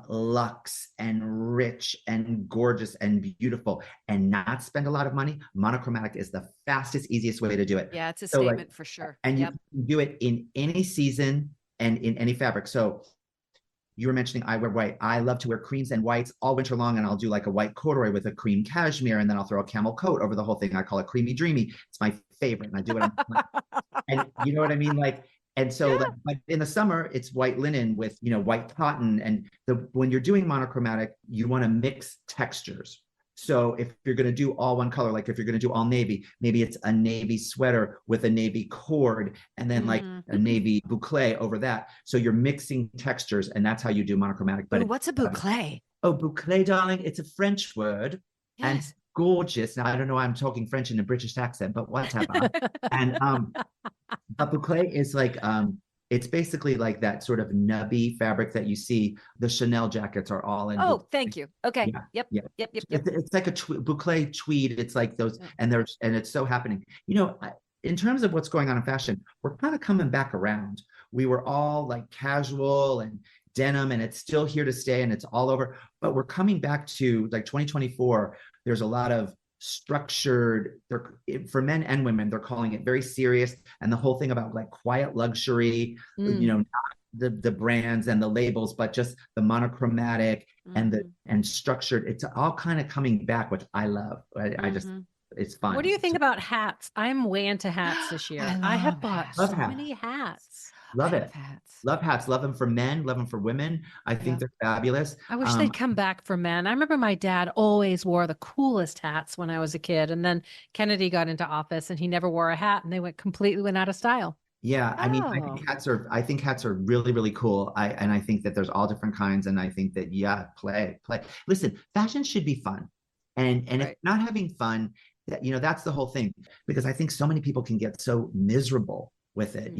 luxe and rich and gorgeous and beautiful and not spend a lot of money, monochromatic is the fastest, easiest way to do it. Yeah, it's a statement for sure. And you can do it in any season and in any fabric. So you were mentioning I wear white. I love to wear creams and whites all winter long, and I'll do like a white corduroy with a cream cashmere, and then I'll throw a camel coat over the whole thing. I call it creamy dreamy. It's my favorite, and I do it. And you know what I mean? Like, and so like in the summer, it's white linen with, you know, white cotton. And when you're doing monochromatic, you want to mix textures. So if you're going to do all one color, like if you're going to do all navy, maybe it's a navy sweater with a navy cord and then like a navy boucle over that. So you're mixing textures, and that's how you do monochromatic. But what's a boucle? Boucle, darling, it's a French word. Yes. And gorgeous. Now I don't know why I'm talking French in a British accent, but whatever. And a boucle is like it's basically like that sort of nubby fabric that you see. The Chanel jackets are all in. Oh, thank you. Okay. Yep. It's like a boucle tweed. It's like those, and it's so happening. You know, in terms of what's going on in fashion, we're kind of coming back around. We were all like casual and denim, and it's still here to stay, and it's all over. But we're coming back to like 2024. There's a lot of structured, for men and women, they're calling it very serious, and the whole thing about like quiet luxury, you know, not the brands and the labels, but just the monochromatic and structured. It's all kind of coming back, which I love. I just, it's fun. What do you think about hats? I'm way into hats this year. I have bought so many hats. Love I it. love hats. Love hats. Love them for men. Love them for women. I think they're fabulous. I wish they'd come back for men. I remember my dad always wore the coolest hats when I was a kid. And then Kennedy got into office and he never wore a hat and they went out of style. Yeah, I mean, Oh, I think hats are really, really cool. I think that there's all different kinds, and I think that play. Listen, fashion should be fun, and if Right. not having fun, that's the whole thing. Because I think so many people can get so miserable with it,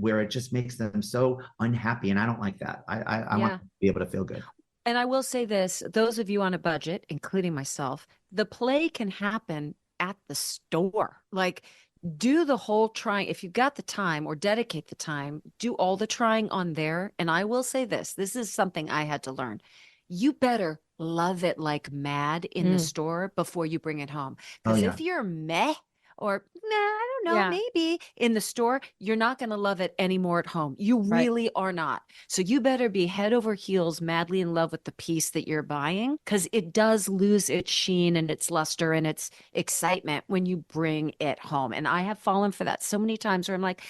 where it just makes them so unhappy, and I don't like that. I want to be able to feel good. And I will say this, those of you on a budget, including myself, the play can happen at the store. Like, do the whole trying. If you've got the time or dedicate the time, do all the trying on there. And I will say this is something I had to learn. You better love it like mad in the store before you bring it home. Because if you're meh or nah, I don't know, maybe in the store, you're not going to love it anymore at home. You really are not. So you better be head over heels, madly in love with the piece that you're buying, because it does lose its sheen and its luster and its excitement when you bring it home. And I have fallen for that so many times where I'm like,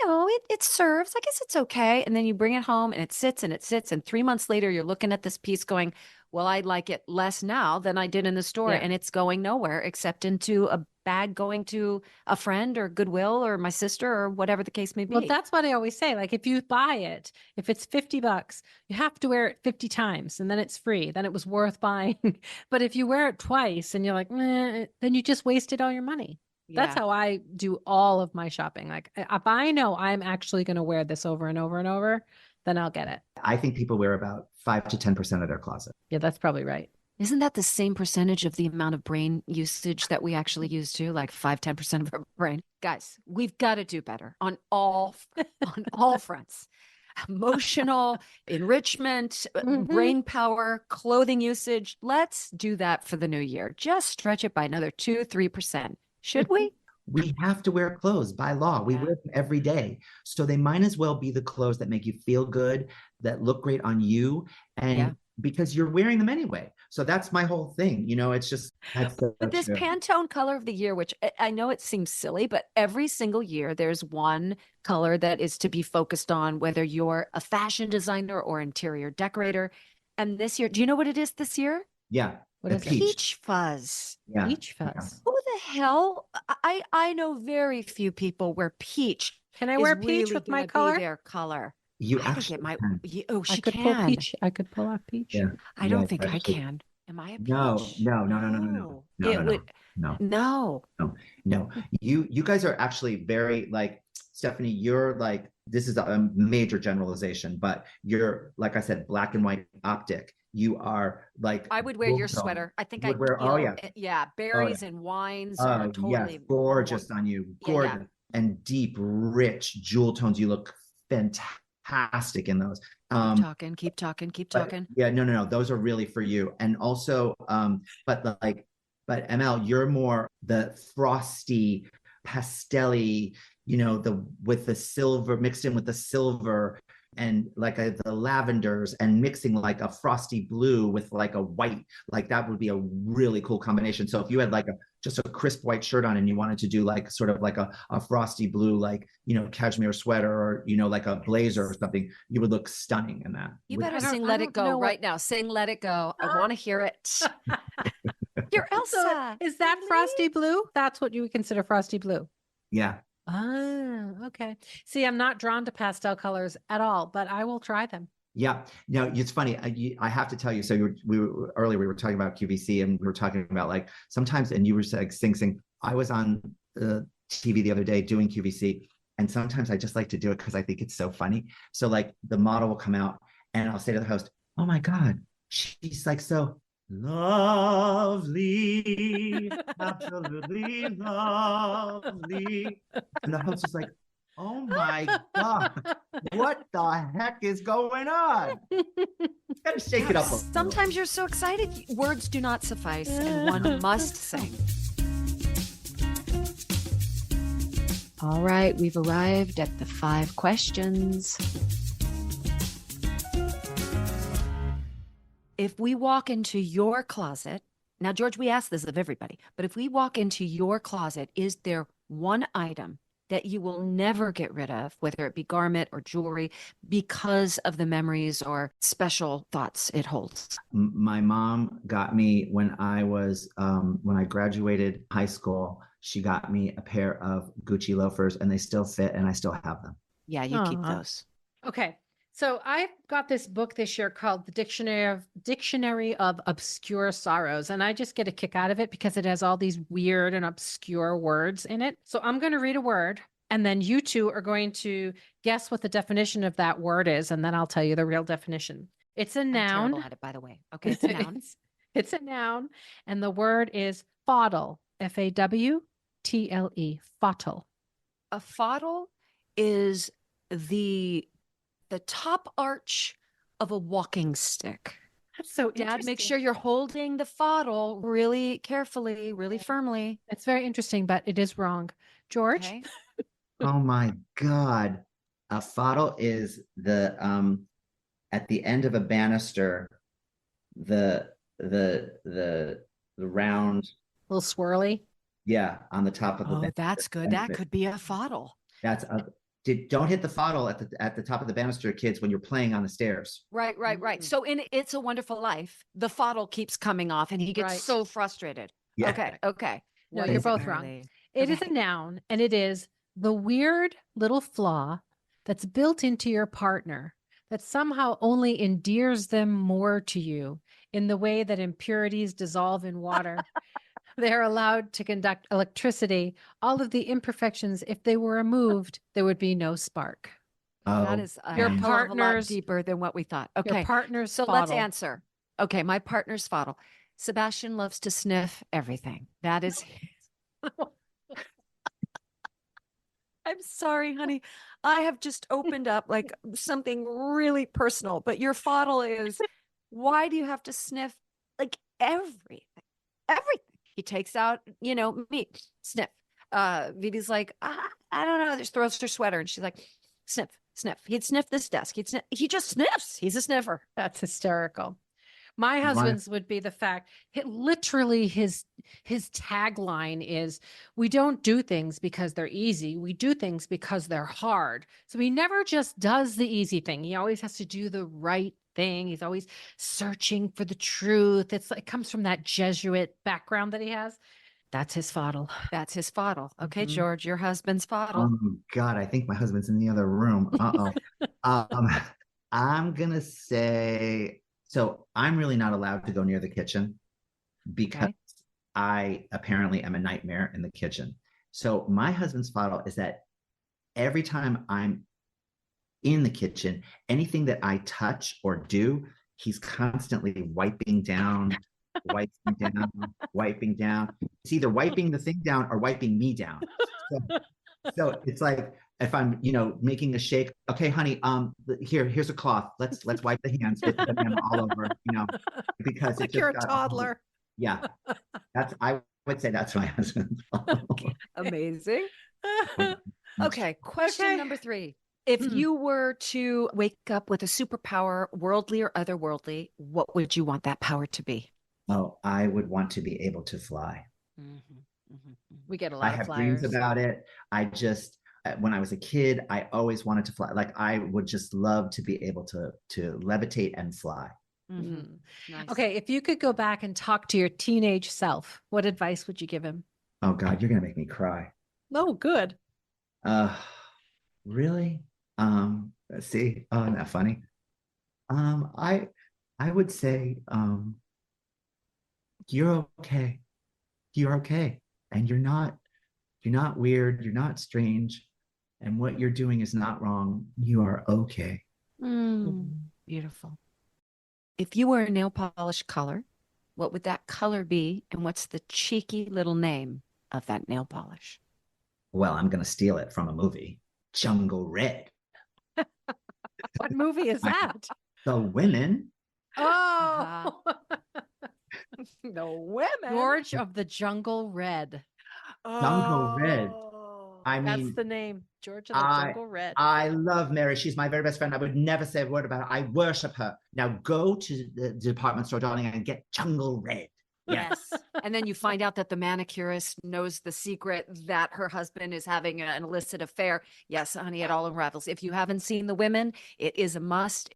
it serves. I guess it's okay. And then you bring it home and it sits and it sits. And 3 months later, you're looking at this piece going, well, I like it less now than I did in the store. And it's going nowhere except into a bag going to a friend or Goodwill or my sister or whatever the case may be. Well, that's what I always say. Like, if you buy it, if it's $50, you have to wear it 50 times and then it's free. Then it was worth buying. But if you wear it twice and you're like, then you just wasted all your money. That's how I do all of my shopping. Like, if I know I'm actually going to wear this over and over and over, then I'll get it. I think people wear about 5 to 10% of their closet. Yeah, that's probably right. Isn't that the same percentage of the amount of brain usage that we actually use too? Like 5-10% of our brain. Guys, we've got to do better on all fronts. Emotional, enrichment, brain power, clothing usage. Let's do that for the new year. Just stretch it by another 2-3%. Should we? We have to wear clothes by law. We wear them every day. So they might as well be the clothes that make you feel good, that look great on you. And because you're wearing them anyway. So that's my whole thing. It's just. But this Pantone color of the year, which I know it seems silly, but every single year there's one color that is to be focused on, whether you're a fashion designer or interior decorator. And this year, do you know what it is this year? Yeah. What is peach fuzz. Yeah. Peach fuzz. Yeah. Who the hell? I know very few people where peach. Can I wear peach really with my be color? their color. You I actually think it might. can. Oh, she I could can. pull peach. I could pull off peach. Yeah. I don't think I can. Am I a peach? No. You guys are actually very, like, Stephanie, you're like, this is a major generalization, but you're, like I said, black and white optic. You are like, I would wear your sweater. I think I'd wear, berries and wines are totally gorgeous on you. Gorgeous and deep, rich jewel tones. You look fantastic in those. Keep talking. No. Those are really for you. And also, but ML, you're more the frosty, pastelly, with the silver mixed in with the silver and like the lavenders and mixing like a frosty blue with like a white, like that would be a really cool combination. So if you had like just a crisp white shirt on and you wanted to do like sort of like a frosty blue, like, cashmere sweater or, like a blazer or something, you would look stunning in that. You better sing Let It Go right now. Sing Let It Go. I want to hear it. You're Elsa. Is that frosty blue? That's what you would consider frosty blue? Yeah. Ah, okay. See, I'm not drawn to pastel colors at all, but I will try them. Yeah. No, it's funny. I have to tell you. So we were talking about QVC and we were talking about like sometimes, and you were like sing. I was on the TV the other day doing QVC, and sometimes I just like to do it because I think it's so funny. So like the model will come out, and I'll say to the host, "Oh my God, she's like so lovely, absolutely lovely," and the host is like, "Oh my God, what the heck is going on?" Gotta shake it up. Sometimes you're so excited, words do not suffice, and one must sing. All right, we've arrived at the 5 questions. If we walk into your closet, now, George, we ask this of everybody, but if we walk into your closet, is there one item that you will never get rid of, whether it be garment or jewelry, because of the memories or special thoughts it holds? My mom got me when I graduated high school, she got me a pair of Gucci loafers and they still fit and I still have them. Yeah, you keep those. Okay. So I got this book this year called The Dictionary of Obscure Sorrows. And I just get a kick out of it because it has all these weird and obscure words in it. So I'm going to read a word and then you two are going to guess what the definition of that word is. And then I'll tell you the real definition. It's a noun. I'm terrible at it, by the way. Okay, it's a noun. It's a noun. And the word is fawtle. Fawtle. Fawtle. A fawtle is the top arch of a walking stick. That's so Dad, interesting. make sure you're holding the fawtle really carefully, really firmly. It's very interesting, but it is wrong. George? Okay. Oh my God. A fawtle is the at the end of a banister, the round, little swirly. yeah, on the top of the banister. That's good. That could be a fawtle. That's don't hit the fawtle at the top of the banister, kids, when you're playing on the stairs. Right. So in It's a Wonderful Life, the fawtle keeps coming off and he gets so frustrated. Yeah. Okay. No, you're both wrong. It is a noun, and it is the weird little flaw that's built into your partner that somehow only endears them more to you in the way that impurities dissolve in water. They're allowed to conduct electricity. All of the imperfections, if they were removed, there would be no spark. Oh, that is your partner's partner's deeper than what we thought. Okay. Your partner's so fawtle. Let's answer. Okay, my partner's fawtle. Sebastian loves to sniff everything. That is I'm sorry, honey. I have just opened up like something really personal, but your fawtle is, why do you have to sniff like everything? Everything. He takes out, meat, sniff. Vivi's like, I don't know. Just throws her sweater and she's like, sniff. He'd sniff this desk. He just sniffs. He's a sniffer. That's hysterical. My husband's would be the fact, literally his tagline is, we don't do things because they're easy. We do things because they're hard. So he never just does the easy thing. He always has to do the right thing. He's always searching for the truth. It comes from that Jesuit background that he has. That's his fawtle. That's his fawtle. Okay, George, your husband's fawtle. Oh God, I think my husband's in the other room. I'm gonna say, so I'm really not allowed to go near the kitchen because I apparently am a nightmare in the kitchen. So my husband's fawtle is that every time I'm in the kitchen, anything that I touch or do, he's constantly wiping down. It's either wiping the thing down or wiping me down. So it's like, if I'm, making a shake, okay, honey, here's a cloth. Let's wipe the hands with them all over, because it's like you're a toddler. Yeah, I would say that's my husband's fault. Amazing. Okay, question number 3. If you were to wake up with a superpower, worldly or otherworldly, what would you want that power to be? Oh, I would want to be able to fly. We get a lot of flyers. I have dreams about it. When I was a kid, I always wanted to fly. Like, I would just love to be able to levitate and fly. Nice. Okay, if you could go back and talk to your teenage self, what advice would you give him? Oh God, you're gonna make me cry. Oh, good. Really? Let's see. Oh, isn't that funny? I would say, you're okay. You're okay, and you're not weird. You're not strange, and what you're doing is not wrong. You are okay. Beautiful. If you were a nail polish color, what would that color be? And what's the cheeky little name of that nail polish? Well, I'm going to steal it from a movie, Jungle Red. What movie is that? The Women. Oh, The Women. George of the Jungle Red. Jungle Red. I mean, that's the name, George of the Jungle Red. I love Mary. She's my very best friend. I would never say a word about her. I worship her. Now go to the department store, darling, and get Jungle Red. Yes. And then you find out that the manicurist knows the secret that her husband is having an illicit affair. Yes, honey, it all unravels. If you haven't seen The Women, it is a must.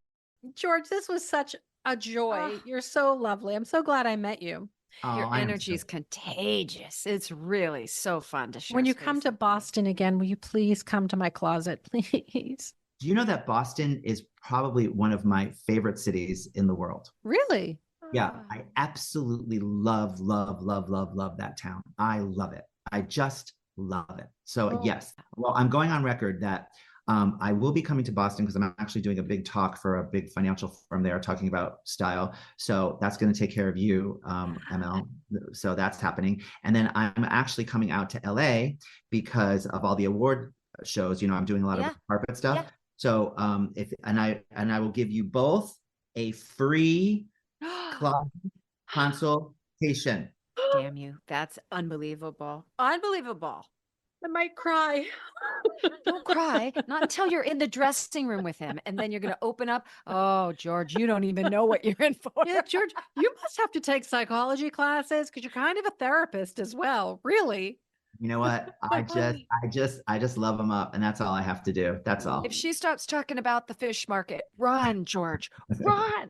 George, this was such a joy. You're so lovely. I'm so glad I met you. Your I am energy is so- contagious. It's really so fun to share. When you space come to with you. Boston again, will you please come to my closet, please? Do you know that Boston is probably one of my favorite cities in the world? Really? Yeah, I absolutely love, love, love, love, love that town. I love it. I just love it. So Oh. yes, well, I'm going on record that I will be coming to Boston because I'm actually doing a big talk for a big financial firm there talking about style. So that's going to take care of you, ML. So that's happening. And then I'm actually coming out to LA because of all the award shows. You know, I'm doing a lot of carpet stuff. Yeah. So I will give you both a free club consultation. Damn you. That's unbelievable. Unbelievable. I might cry. Don't cry. Not until you're in the dressing room with him. And then you're going to open up. Oh, George, you don't even know what you're in for. Yeah, George, you must have to take psychology classes because you're kind of a therapist as well. Really? You know what? I just love them up, and that's all I have to do. That's all. If she starts talking about the fish market, run, George, run.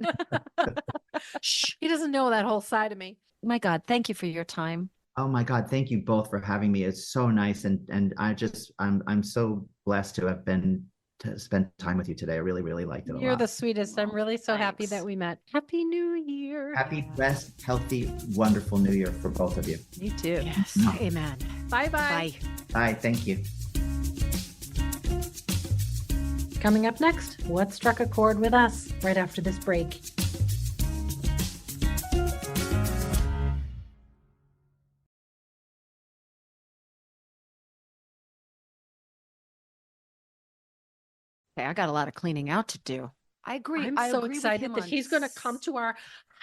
Shh, he doesn't know that whole side of me. My God, thank you for your time. Oh my God, thank you both for having me. It's so nice, and I'm so blessed to have been to spend time with you today. I really, really liked it a You're lot. the sweetest. I'm really so happy Thanks. that we met. Happy New Year. Happy, blessed, healthy, wonderful New Year for both of you. You too. Yes. Amen. Bye-bye. Bye. Bye. Thank you. Coming up next, what struck a chord with us right after this break? Okay, I got a lot of cleaning out to do. I agree. I'm I so agree with excited him that on he's going to come to our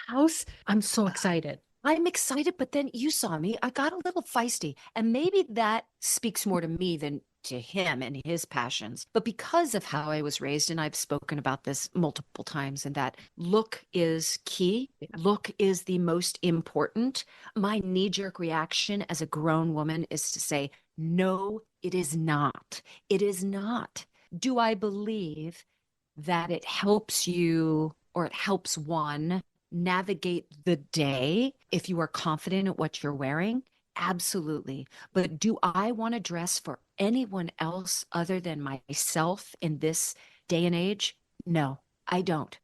house. I'm so excited. I'm excited, but then you saw me. I got a little feisty, and maybe that speaks more to me than to him and his passions. But because of how I was raised, and I've spoken about this multiple times, and that look is key, look is the most important. My knee-jerk reaction as a grown woman is to say, no, it is not. It is not. Do I believe that it helps you or it helps one navigate the day if you are confident in what you're wearing? Absolutely. But do I want to dress for anyone else other than myself in this day and age? No, I don't.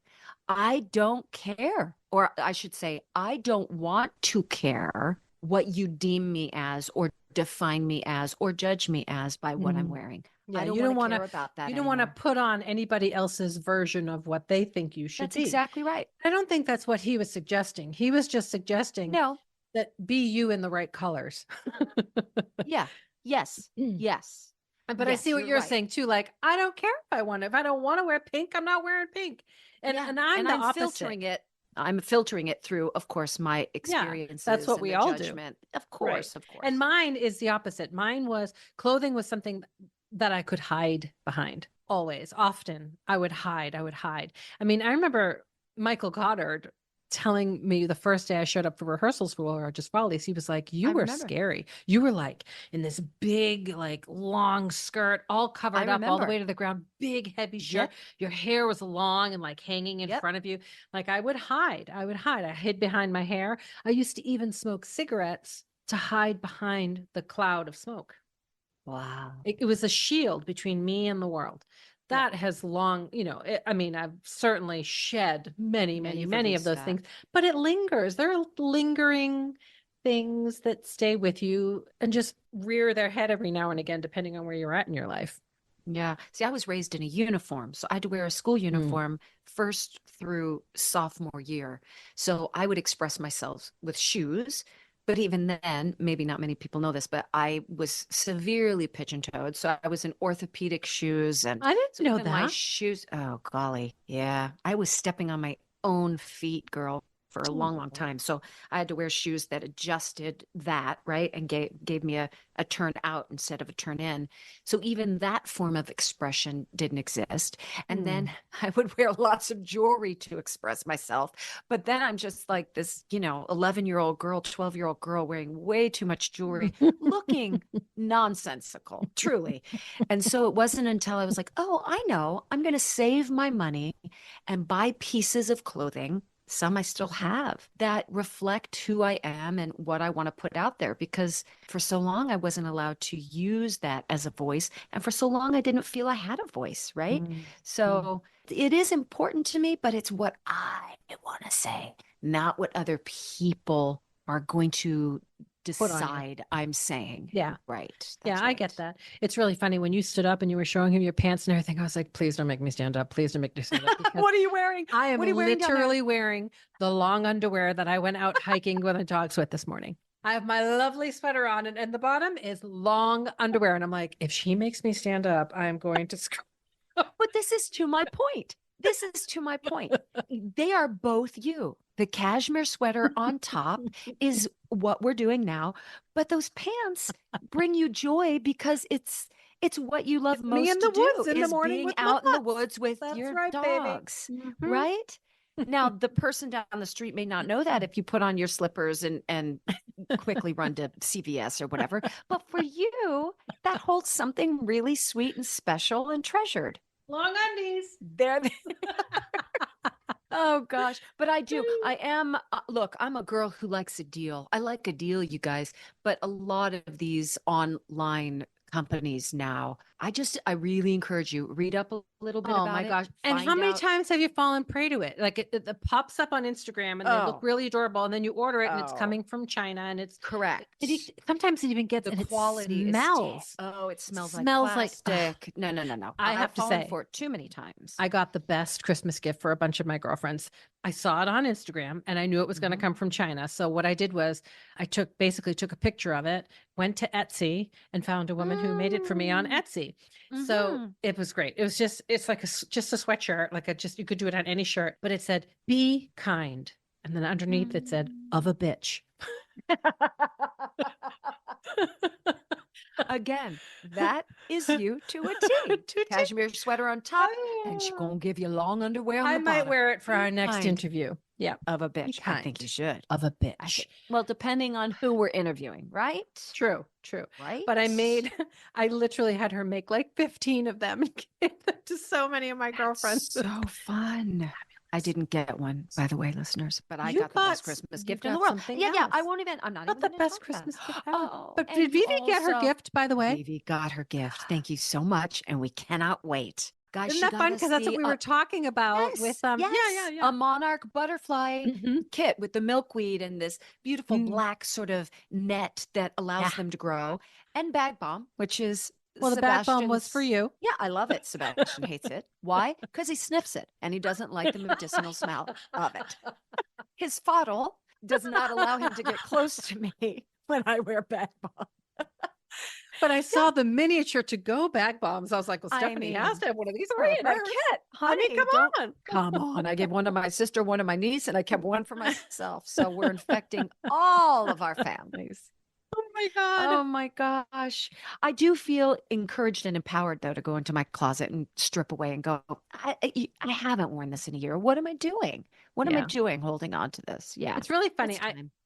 I don't care. Or I should say, I don't want to care what you deem me as or define me as or judge me as by what I'm wearing. Yeah, I don't you don't want want to care about that You don't want to anymore. put on anybody else's version of what they think you should That's be. exactly right. I don't think that's what he was suggesting. He was just suggesting No. that be you in the right colors. Yeah. Yes. Yes. But I Yes, see what you're right. saying too. Like, I don't care if I don't want to wear pink, I'm not wearing pink. And Yeah, and I'm the opposite. filtering it. I'm filtering it through, of course, my experiences. that's what and we the all do. judgment. Of course, of course. And mine is the opposite. Mine was clothing was something that I could hide behind. Always, often, I would hide. I mean, I remember Michael Goddard telling me the first day I showed up for rehearsals for Just Follies, he was like, you I were remember. scary. You were like in this big, like long skirt, all covered up all the remember. way to the ground, big, heavy shirt. Yep. Your hair was long and like hanging in Yep. front of you. Like I would hide. I hid behind my hair. I used to even smoke cigarettes to hide behind the cloud of smoke. Wow. It was a shield between me and the world. That has long, I mean, I've certainly shed many you've of released those that. things, but it lingers. There are lingering things that stay with you and just rear their head every now and again, depending on where you're at in your life. Yeah. See, I was raised in a uniform. So I had to wear a school uniform first through sophomore year. So I would express myself with shoes. But even then, maybe not many people know this, but I was severely pigeon-toed. So I was in orthopedic shoes. And I didn't so know even my that. shoes, oh, golly. Yeah. I was stepping on my own feet, girl, for a long, long time. So I had to wear shoes that adjusted that, right? And gave me a turn out instead of a turn in. So even that form of expression didn't exist. And then I would wear lots of jewelry to express myself. But then I'm just like this, 11-year-old girl, 12-year-old girl wearing way too much jewelry, looking nonsensical, truly. And so it wasn't until I was like, oh, I know, I'm going to save my money and buy pieces of clothing, some I still have, that reflect who I am and what I want to put out there. Because for so long, I wasn't allowed to use that as a voice. And for so long, I didn't feel I had a voice, right? So it is important to me, but it's what I want to say, not what other people are going to decide I'm saying. Yeah. Right. Yeah, I get that. It's really funny when you stood up and you were showing him your pants and everything. I was like, please don't make me stand up. Please don't make me stand up. What are you wearing? I am wearing literally wearing the long underwear that I went out hiking with the dogs with this morning. I have my lovely sweater on and the bottom is long underwear. And I'm like, if she makes me stand up, I'm going to scream. But this is to my point. This is to my point. They are both you. The cashmere sweater on top is what we're doing now, but those pants bring you joy because it's what you love most me in the to woods do, in the is morning being with out in the my woods with That's your right, dogs, baby. right? Now, the person down the street may not know that if you put on your slippers and quickly run to CVS or whatever, but for you, that holds something really sweet and special and treasured. Long undies. There. Oh gosh, but I do. I am, look, I'm a girl who likes a deal. I like a deal, you guys, but a lot of these online companies now, I really encourage you, read up a little bit about it. Oh my gosh. And how many times have you fallen prey to it? Like it pops up on Instagram and they look really adorable and then you order it and it's coming from China and it's correct. Sometimes it even gets the quality smells. It smells like plastic. No. I have to fallen say for it too many times. I got the best Christmas gift for a bunch of my girlfriends. I saw it on Instagram and I knew it was going to come from China. So what I did was I basically took a picture of it, went to Etsy and found a woman who made it for me on Etsy. So it was great. It was it's like just a sweatshirt, you could do it on any shirt, but it said, be kind. And then underneath it said, of a bitch. Again, that is you to a T. Cashmere sweater on top, and she's gonna give you long underwear on the bottom. I might wear it for our next interview. Yeah. Of a bitch. I think you should. Of a bitch. Well, depending on who we're interviewing, right? True. Right. But I literally had her make like 15 of them and gave them to so many of my girlfriends. So fun. I didn't get one, by the way, listeners, but I got the best Christmas gift in the world. Yeah. I'm not the best Christmas gift ever. But did Vivi get her gift, by the way? Vivi got her gift. Thank you so much. And we cannot wait. Guys, isn't that fun? Because that's what we were talking about with a monarch butterfly kit with the milkweed and this beautiful black sort of net that allows them to grow, and bag balm, which is the bag balm was for you. Yeah, I love it. Sebastian hates it. Why? Because he sniffs it and he doesn't like the medicinal smell of it. His fodder does not allow him to get close to me when I wear bag balm. But I saw the miniature to-go bag bombs. I was like, well, Stephanie has to have one of these for a kit. Honey, come on. I gave one to my sister, one to my niece, and I kept one for myself. So we're infecting all of our families. Oh my God. Oh my gosh. I do feel encouraged and empowered, though, to go into my closet and strip away and go, I haven't worn this in a year. What am I doing? What am I doing holding on to this? Yeah. It's really funny.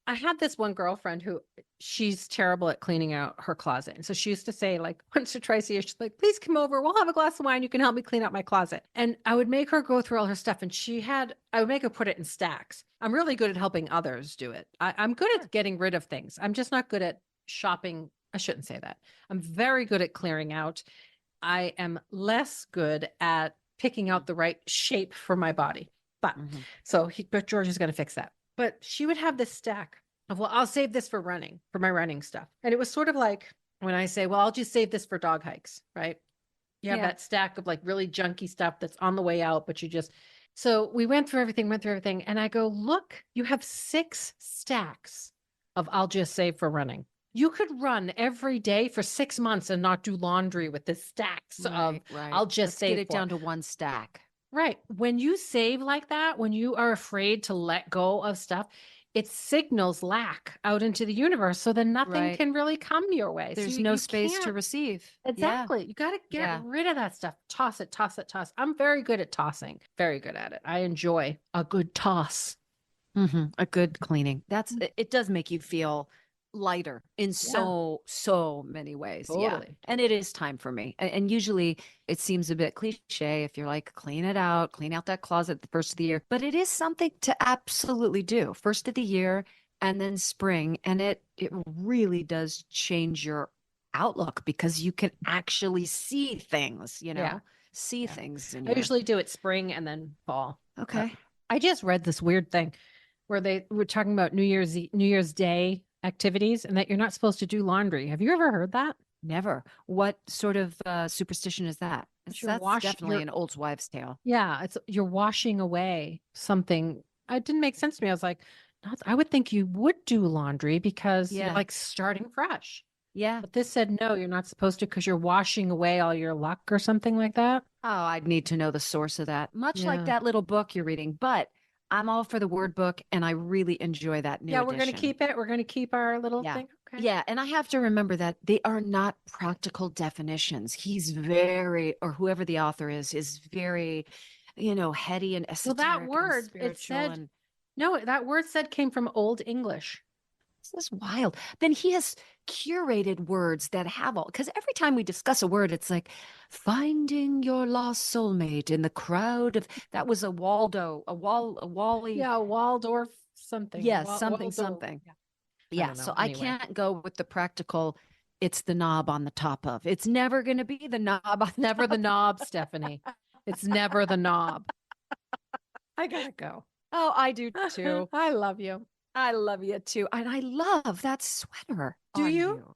I had this one girlfriend who she's terrible at cleaning out her closet. And so she used to say like once or twice a year, she's like, please come over. We'll have a glass of wine. You can help me clean out my closet. And I would make her go through all her stuff. And I would make her put it in stacks. I'm really good at helping others do it. I'm good at getting rid of things. I'm just not good at shopping. I shouldn't say that. I'm very good at clearing out. I am less good at picking out the right shape for my body. But but George is going to fix that. But she would have this stack of, well, I'll save this for my running stuff. And it was sort of like when I say, well, I'll just save this for dog hikes, right? You have that stack of like really junky stuff that's on the way out, but so we went through everything. And I go, look, you have 6 stacks of I'll just save for running. You could run every day for 6 months and not do laundry with the stacks of I'll just save get it down to 1 stack. Right. When you save like that, when you are afraid to let go of stuff, it signals lack out into the universe so then nothing Right. can really come your way. There's So no you space to can't. receive. Exactly. You got to get rid of that stuff. Toss it, toss it, toss. I'm very good at tossing. Very good at it. I enjoy a good toss. A good cleaning. It does make you feel lighter in so many ways. Totally. Yeah. And it is time for me. And usually it seems a bit cliche if you're like, clean out that closet the first of the year. But it is something to absolutely do first of the year and then spring. And it really does change your outlook because you can actually see things, see things. I usually do it spring and then fall. Okay. I just read this weird thing where they were talking about New Year's Day activities and that you're not supposed to do laundry. Have you ever heard that? Never. What sort of superstition is that? That's definitely an old wives' tale. Yeah, you're washing away something. It didn't make sense to me. I was like, I would think you would do laundry because you're like starting fresh. Yeah. But this said, no, you're not supposed to because you're washing away all your luck or something like that. Oh, I'd need to know the source of that. Much like that little book you're reading, but I'm all for the word book and I really enjoy that new edition. We're going to keep it. We're going to keep our little thing. Okay. Yeah. And I have to remember that they are not practical definitions. He's or whoever the author is very, heady and esoteric. Well, that word, it said, no, that word said came from Old English. This is wild. Then he has curated words that have all, because every time we discuss a word, it's like finding your lost soulmate in the crowd of, that was a Waldorf something. Yeah, Waldorf something. Yeah, something. Yeah. So I can't go with the practical. It's the knob on the top of. It's never going to be the knob. It's never the knob, Stephanie. It's never the knob. I gotta go. Oh, I do too. I love you. I love you too. And I love that sweater. Do you?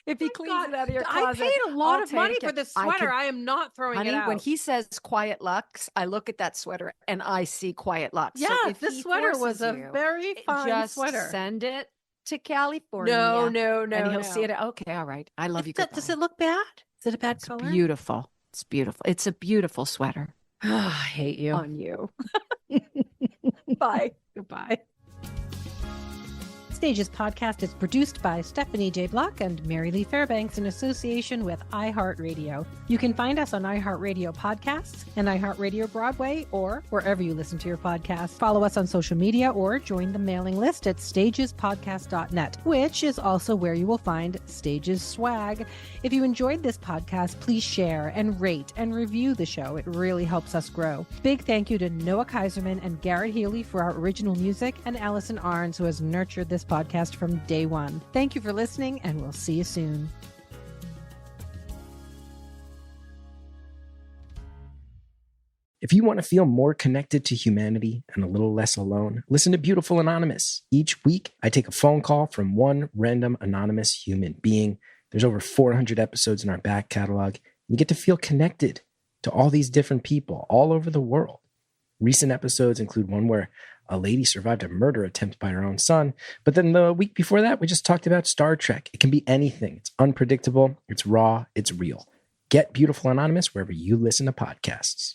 If he cleans it out of your closet. I paid a lot of money for this sweater. I am not throwing it out. When he says quiet Lux, I look at that sweater and I see quiet Lux. Yeah, so this sweater was a very fine sweater. Send it to California. No. And he'll see it. Okay, all right. I love you. Does it look bad? Is it a bad color? Beautiful. It's beautiful. It's a beautiful sweater. I hate you. On you. Bye. Goodbye. Stages podcast is produced by Stephanie J. Block and Mary Lee Fairbanks in association with iHeartRadio. You can find us on iHeartRadio Podcasts and iHeartRadio Broadway or wherever you listen to your podcasts. Follow us on social media or join the mailing list at stagespodcast.net, which is also where you will find Stages swag. If you enjoyed this podcast, please share and rate and review the show. It really helps us grow. Big thank you to Noah Kaiserman and Garrett Healy for our original music and Allison Arns, who has nurtured this podcast from day one. Thank you for listening, and we'll see you soon. If you want to feel more connected to humanity and a little less alone, listen to Beautiful Anonymous. Each week, I take a phone call from one random anonymous human being. There's over 400 episodes in our back catalog. You get to feel connected to all these different people all over the world. Recent episodes include one where a lady survived a murder attempt by her own son. But then the week before that, we just talked about Star Trek. It can be anything. It's unpredictable. It's raw. It's real. Get Beautiful Anonymous wherever you listen to podcasts.